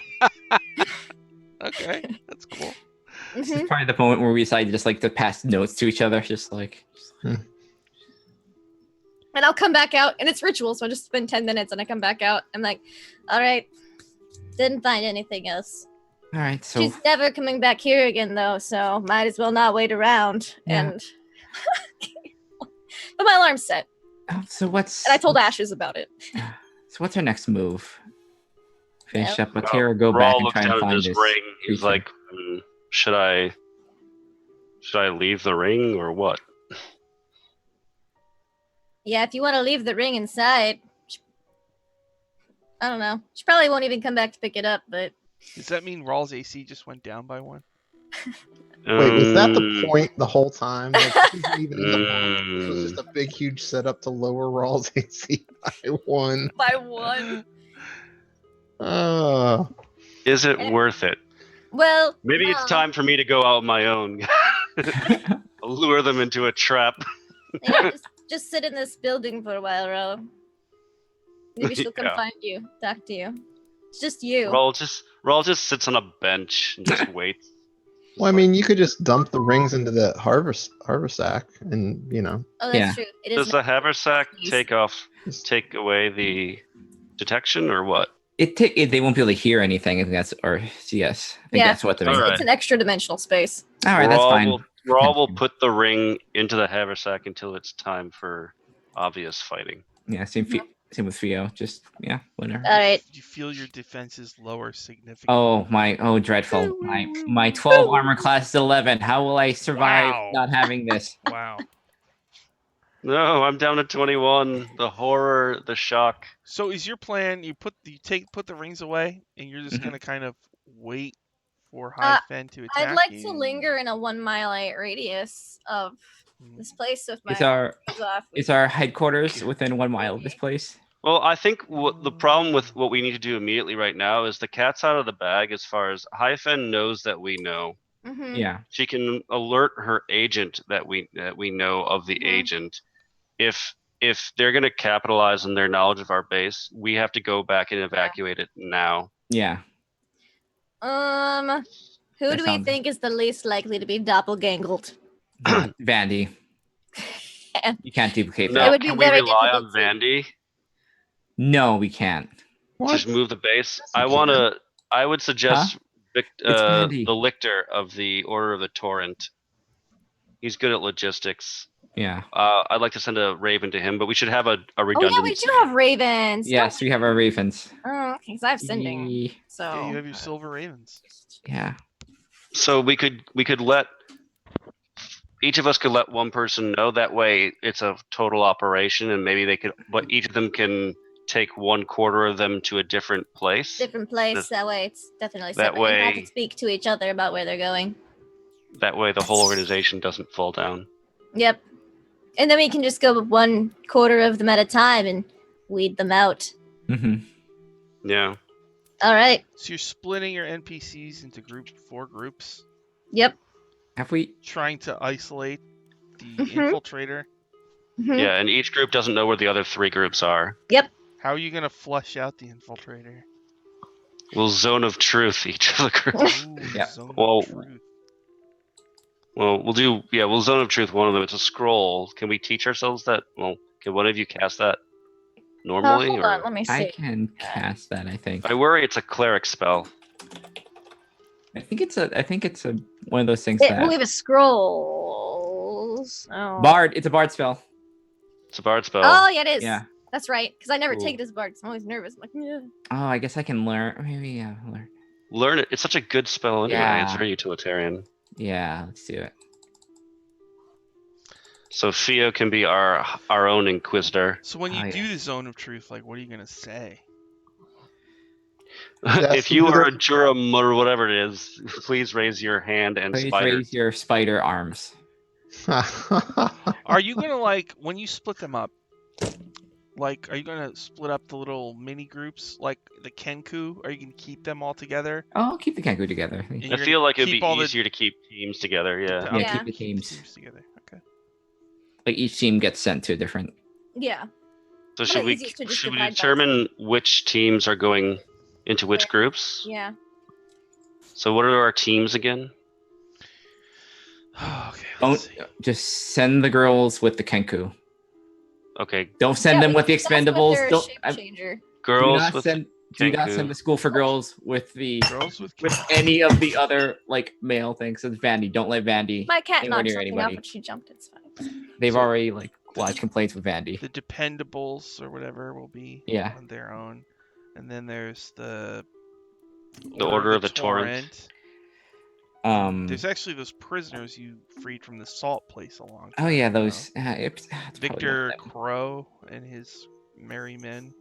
Okay, that's cool. This Mhm. is probably the moment where we decide just like to pass notes to each other, just like. And I'll come back out, and it's ritual, so I just spend 10 minutes, and I come back out. I'm like, all right, didn't find anything else. All right, so She's never coming back here again, though, so might as well not wait around. Yeah. And but my alarm's set, what's and I told Ashes about it. so what's our next move? Finish Yeah. up with here, or go back and try and find his this ring. He's creature? like, should I leave the ring or what? Yeah, if you want to leave the ring inside, I don't know. She probably won't even come back to pick it up, but Does that mean Rawl's AC just went down by 1? Wait, was that the Mm, point the whole time? Like, this isn't even in the book. It was mm. just a big, huge setup to lower Rawls AC by 1. by 1. Is it worth it? Well, Maybe it's time for me to go out on my own. Lure them into a trap. Yeah, just sit in this building for a while, Ro. Maybe she'll come Yeah. find you, talk to you. It's just you. Raul just sits on a bench and just waits. Well, I mean, you could just dump the rings into the haversack, and Oh, that's Yeah. true. It is. Does the haversack Please. take away the detection or what? They won't be able to hear anything. I think that's yes. I think Yeah. that's what the All mean. right. It's an extra dimensional space. All right, that's fine. Raul will put the ring into the haversack until it's time for obvious fighting. Yeah, same with Theo. Just whatever. All right. You feel your defenses lower significantly. Oh, dreadful. My 12 armor class is 11. How will I survive Wow. not having this? Wow. No, I'm down to 21. The horror, the shock. So is your plan? You put the rings away, and you're just Mhm. gonna kind of wait for High Fen to attack I'd like you? to linger in a 1 mile radius of this place with my Is our arms off. is our headquarters within 1 mile of this place? Well, I think the problem with what we need to do immediately right now is the cat's out of the bag as far as Hyphen knows that we know. Mhm. Yeah. She can alert her agent that we know of the Mhm. agent. If they're going to capitalize on their knowledge of our base, we have to go back and evacuate it now. Yeah. Who That do we sounds- think is the least likely to be doppelgangled? Vandy. can. You can't duplicate No, It that. would be can we very rely on difficult to- Vandy? No, we can't. What? Just move the base. Yes, you I would suggest It's Vandy. the lictor of the Order of the Torrent. He's good at logistics. Yeah. I'd like to send a raven to him, but we should have a Oh redundancy. yeah, we do have ravens. Yes, we have our ravens. Oh, okay, because I have sending. Ye- So Yeah, you have your silver ravens. Yeah. So we could let each of us could let one person know. That way, it's a total operation, and maybe they could. But each of them can take 1/4 of them to a different place. different place. That way, it's definitely separate. That And have way- to speak to each other about where they're going. That way, the whole organization doesn't fall down. Yep. And then we can just go 1/4 of them at a time and weed them out. Mm-hmm. Yeah. All right. So you're splitting your NPCs into 4 groups, Yep. Have we? trying to isolate the Mhm. infiltrator. Mhm. Yeah, and each group doesn't know where the other 3 groups are. How are you gonna flush out the infiltrator? We'll zone of truth each of the groups. Ooh, Yeah. zone of Well, truth. Well, we'll zone of truth one of them. It's a scroll. Can we teach ourselves that? Well, can one of you cast that normally? Hold or... on, let me I see. can cast that. I think. I worry it's a cleric spell. I think it's a one of those things It, that well, we have a scrolls. Oh. bard. It's a bard spell. It's a bard spell. Oh, yeah, it is. Yeah. That's right. Because I never Cool. take it as bard. 'Cause I'm always nervous. I'm like, yeah. Oh, I guess I can learn. Maybe yeah, learn. Learn it. It's such a good spell anyway. It's Yeah. very utilitarian. Yeah, let's do it. So Theo can be our own inquisitor. So when you Oh, do yeah. the zone of truth, like, what are you gonna say? If you are a Jurum or whatever it is, please raise your hand and Please spider. raise your spider arms. Are you gonna like when you split them up? Like, are you gonna split up the little mini groups like the Kenku? Are you gonna keep them all together? Oh, I'll keep the kangaroo together. And I you're feel gonna like it'd keep be all the- easier to keep teams together. Yeah. Yeah, Yeah. keep the teams. together. Okay. Like each team gets sent to a different. Yeah. So Probably easiest to just should we divide by determine which teams are going into which Yeah. groups? Yeah. So what are our teams again? Okay. Don't Let's see. just send the girls with the kenku. Okay, Don't send Yeah, them we with the can discuss expendables. their Don't shape do changer. girls not with send. Do not send Kenku. the school for girls with the Girls with with any of the other like male things. It's Vandy. Don't let Vandy. My cat anywhere knocked near something out, anybody. but she jumped. It's fine. They've So- already like lodged complaints with Vandy. the Dependables or whatever will be Yeah. on their own, and then there's the Order of the Torrent. There's actually those prisoners you freed from the salt place a long time Oh yeah, ago. those. It's probably Victor not them. Crow and his merry men.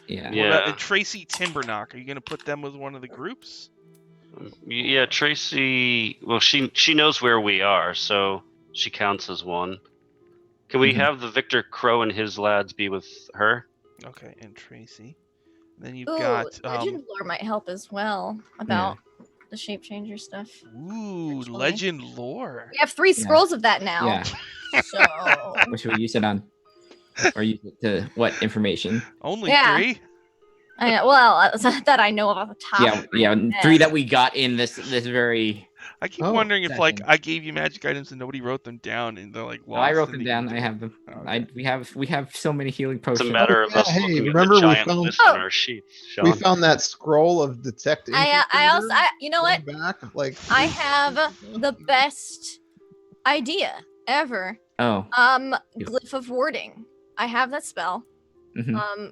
Yeah. What Yeah. about- and Tracy Timberknock. Are you gonna put them with one of the groups? Yeah, Tracy. Well, she knows where we are, so she counts as one. Can we Mhm. have the Victor Crow and his lads be with her? Okay, and Tracy. Then you've Ooh, got legend lore might help as well about the shape changer stuff. ooh, Actually. legend lore. We have 3 Yeah. scrolls of that now. Yeah. So What should we use it on? Or use it to what information? Only Yeah. 3? I know, well, that I know of off the top. Yeah, of my yeah. head. 3 that we got in this very. I keep Oh, wondering if like second. I gave you magic items and nobody wrote them down and they're like No, I lost wrote and them they down. can I do have it. them. Okay. We have so many healing It's potions. a matter of Yeah, us hey, looking remember at we the giant found- list Oh. on our sheets. We Sean. found that scroll of detect. I also, you know what? Back, like I have the best idea ever. Oh. Yeah. Glyph of warding. I have that spell. Mhm.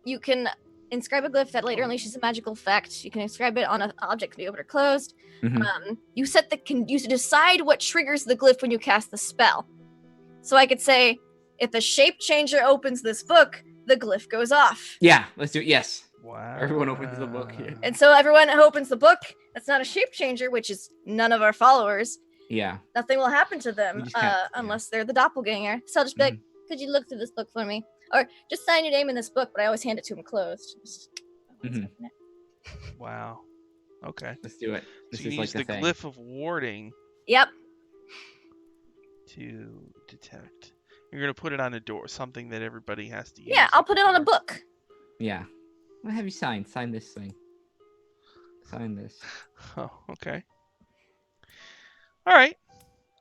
You can inscribe a glyph that later unleashes a magical effect. You can inscribe it on an object to be opened or closed. Mhm. You decide what triggers the glyph when you cast the spell. So I could say, if a shape changer opens this book, the glyph goes off. Yeah, let's do it. Yes. Wow. Everyone opens the book here. And so everyone who opens the book, that's not a shape changer, which is none of our followers. Yeah. Nothing will happen to We them just can't- yeah. unless they're the doppelganger. So I'll just be like, could you look through this book for me? Or just sign your name in this book, but I always hand it to him closed. Mhm. Wow. Okay. Let's do it. This So you is can like use the the thing. glyph of warding Yep. to detect. You're gonna put it on a door, something that everybody has to use. Yeah, I'll like put it on a door. book. Yeah. What have you signed? Sign this thing. Sign this. Oh, okay. All right.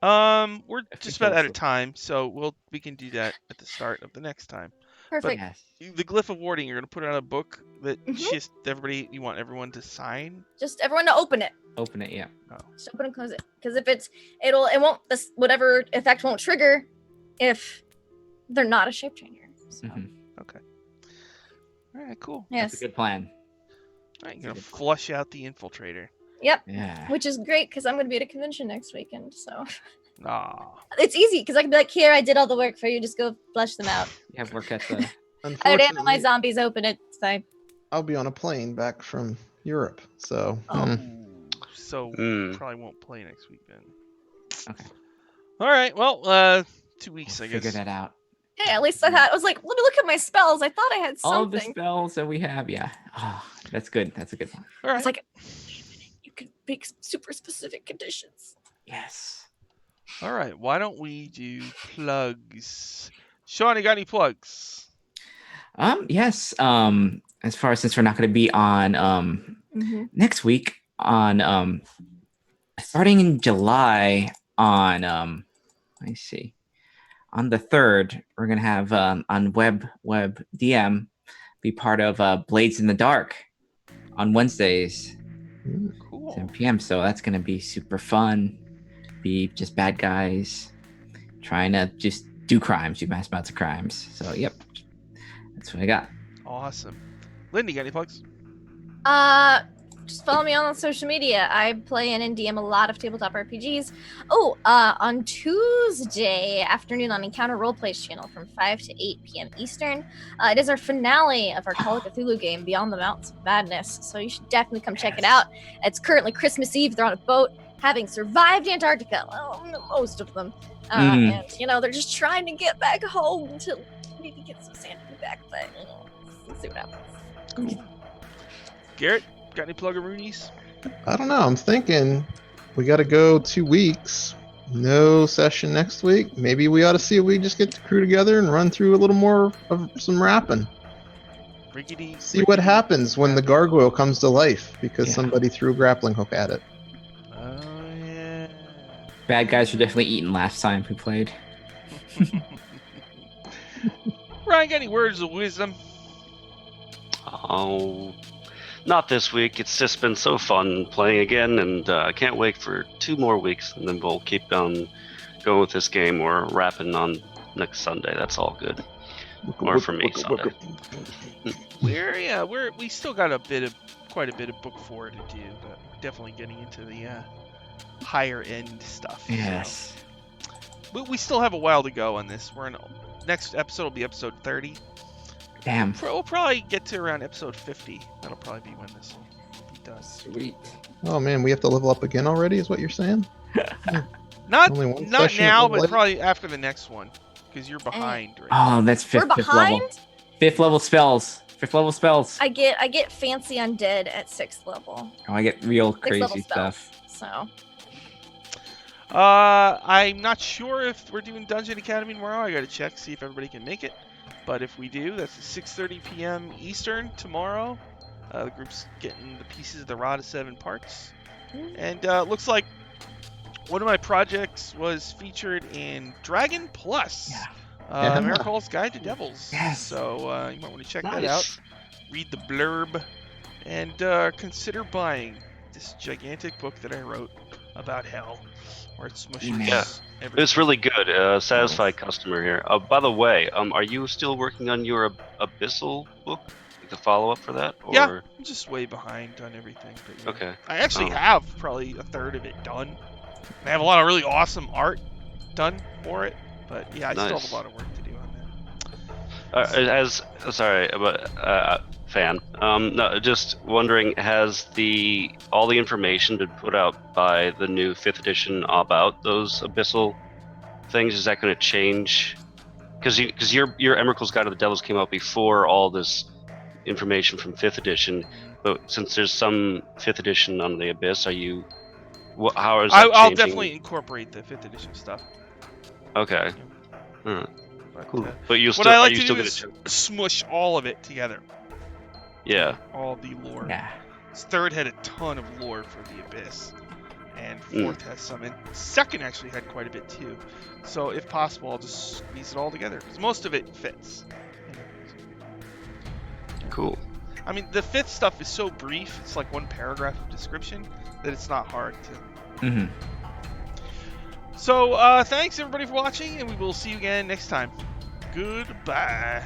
We're If just we about kill out of some- time, so we can do that at the start of the next time. Perfect. Yes. The glyph of warding, you're gonna put it on a book that Mhm. just everybody. You want everyone to sign. Just everyone to open it. Open it, yeah. Just open and close it. Because if it won't. This whatever effect won't trigger if they're not a shape changer. So. Mhm. All right, cool. Yes. That's a good plan. All right, That's you're a gonna good plan. flush out the infiltrator. Yep. Yeah. Which is great because I'm going to be at a convention next weekend. So Ah, it's easy because I can be like, here, I did all the work for you. Just go flush them out. You have work at the. I would handle my Unfortunately, zombies open it. So. I'll be on a plane back from Europe, so Oh. so Hmm. probably won't play next week then. Okay. All right, well, 2 weeks, We'll I figure guess. that out. Yeah, at least I thought I was like, let me look at my spells. I thought I had All the something. spells that we have, yeah. Oh, that's good. That's a good one. All right. It's like, wait a minute, you can make super specific conditions. Yes. All right. Why don't we do plugs? Sean, you got any plugs? Yes. As far as since we're not going to be on next week on starting in July on let me see. On the 3rd, we're gonna have on web DM be part of Blades in the Dark on Wednesdays, Cool. 7 p.m. So that's gonna be super fun. Be just bad guys trying to just do crimes, do mass amounts of crimes. So yep, that's what I got. Awesome. Lindy, got any plugs? Just follow me on social media. I play and DM a lot of tabletop RPGs. Oh, on Tuesday afternoon on Encounter Roleplay's channel from 5 to 8 p.m. Eastern, it is our finale of our Call of Cthulhu game, Beyond the Mountains of Madness. So you should definitely come check it out. It's currently Christmas Eve. They're on a boat, having survived Antarctica. Well, most of them. And, they're just trying to get back home to maybe get some sanity back. But, we'll see what happens. Garrett, got any plug-a-roonies? I don't know. I'm thinking we got to go 2 weeks. No session next week. Maybe we ought to see if we just get the crew together and run through a little more of some rapping. Riggedy. See what happens when the gargoyle comes to life because somebody threw a grappling hook at it. Oh, yeah. Bad guys were definitely eaten last time we played. Ryan, got any words of wisdom? Oh, not this week. It's just been so fun playing again, and I can't wait for 2 more weeks, and then we'll keep on going with this game or wrapping on next Sunday. That's all good. Or for me, Sunday. We still got quite a bit of book 4 to do, but definitely getting into the higher end stuff. Yes. So. But we still have a while to go on this. Next episode will be episode 30. Damn. We'll probably get to around episode 50. That'll probably be when this will be done. Sweet. Oh man, we have to level up again already, is what you're saying? Not Only one not session now, of but light? probably after the next one, because you're behind. Right Oh, that's We're fifth level. behind? 5th level spells. 5th level spells. I get fancy undead at 6th level. Oh, I get real 6th level crazy spells. stuff. So I'm not sure if we're doing Dungeon Academy tomorrow. I gotta check, see if everybody can make it. But if we do, that's at 6:30 p.m. Eastern tomorrow. The group's getting the pieces of the Rod of 7 parts. And looks like one of my projects was featured in Dragon Plus. Yeah. Miracle's Guide to Devils. Yes. So you might want to check that Nice. out. Read the blurb. And consider buying this gigantic book that I wrote about hell. Where it smushes Yeah. everything. It's really good. Satisfied customer here. By the way, are you still working on your Abyssal book? Like the follow-up for that? Or... Yeah, I'm just way behind on everything. But yeah. Okay. I actually Oh. have probably a third of it done. I have a lot of really awesome art done for it. But yeah, I still have Nice. a lot of work to do on that. Fan. No, just wondering, has all the information been put out by the new 5th edition about those abyssal things? Is that going to change? Because your Emerald's Guide to the Devils came out before all this information from 5th edition, but since there's some 5th edition on the Abyss, how is that I'll changing? definitely incorporate the 5th edition stuff. Okay. Alright. But, Cool. But you what still I are like you to still do going is to? smush all of it together. Yeah. All the lore. Yeah. This third had a ton of lore for the Abyss. and fourth has some, and second actually had quite a bit too. So if possible, I'll just squeeze it all together because most of it fits. Cool. I mean, the fifth stuff is so brief; it's like one paragraph of description that it's not hard to. Mm-hmm. So thanks everybody for watching, and we will see you again next time. Goodbye.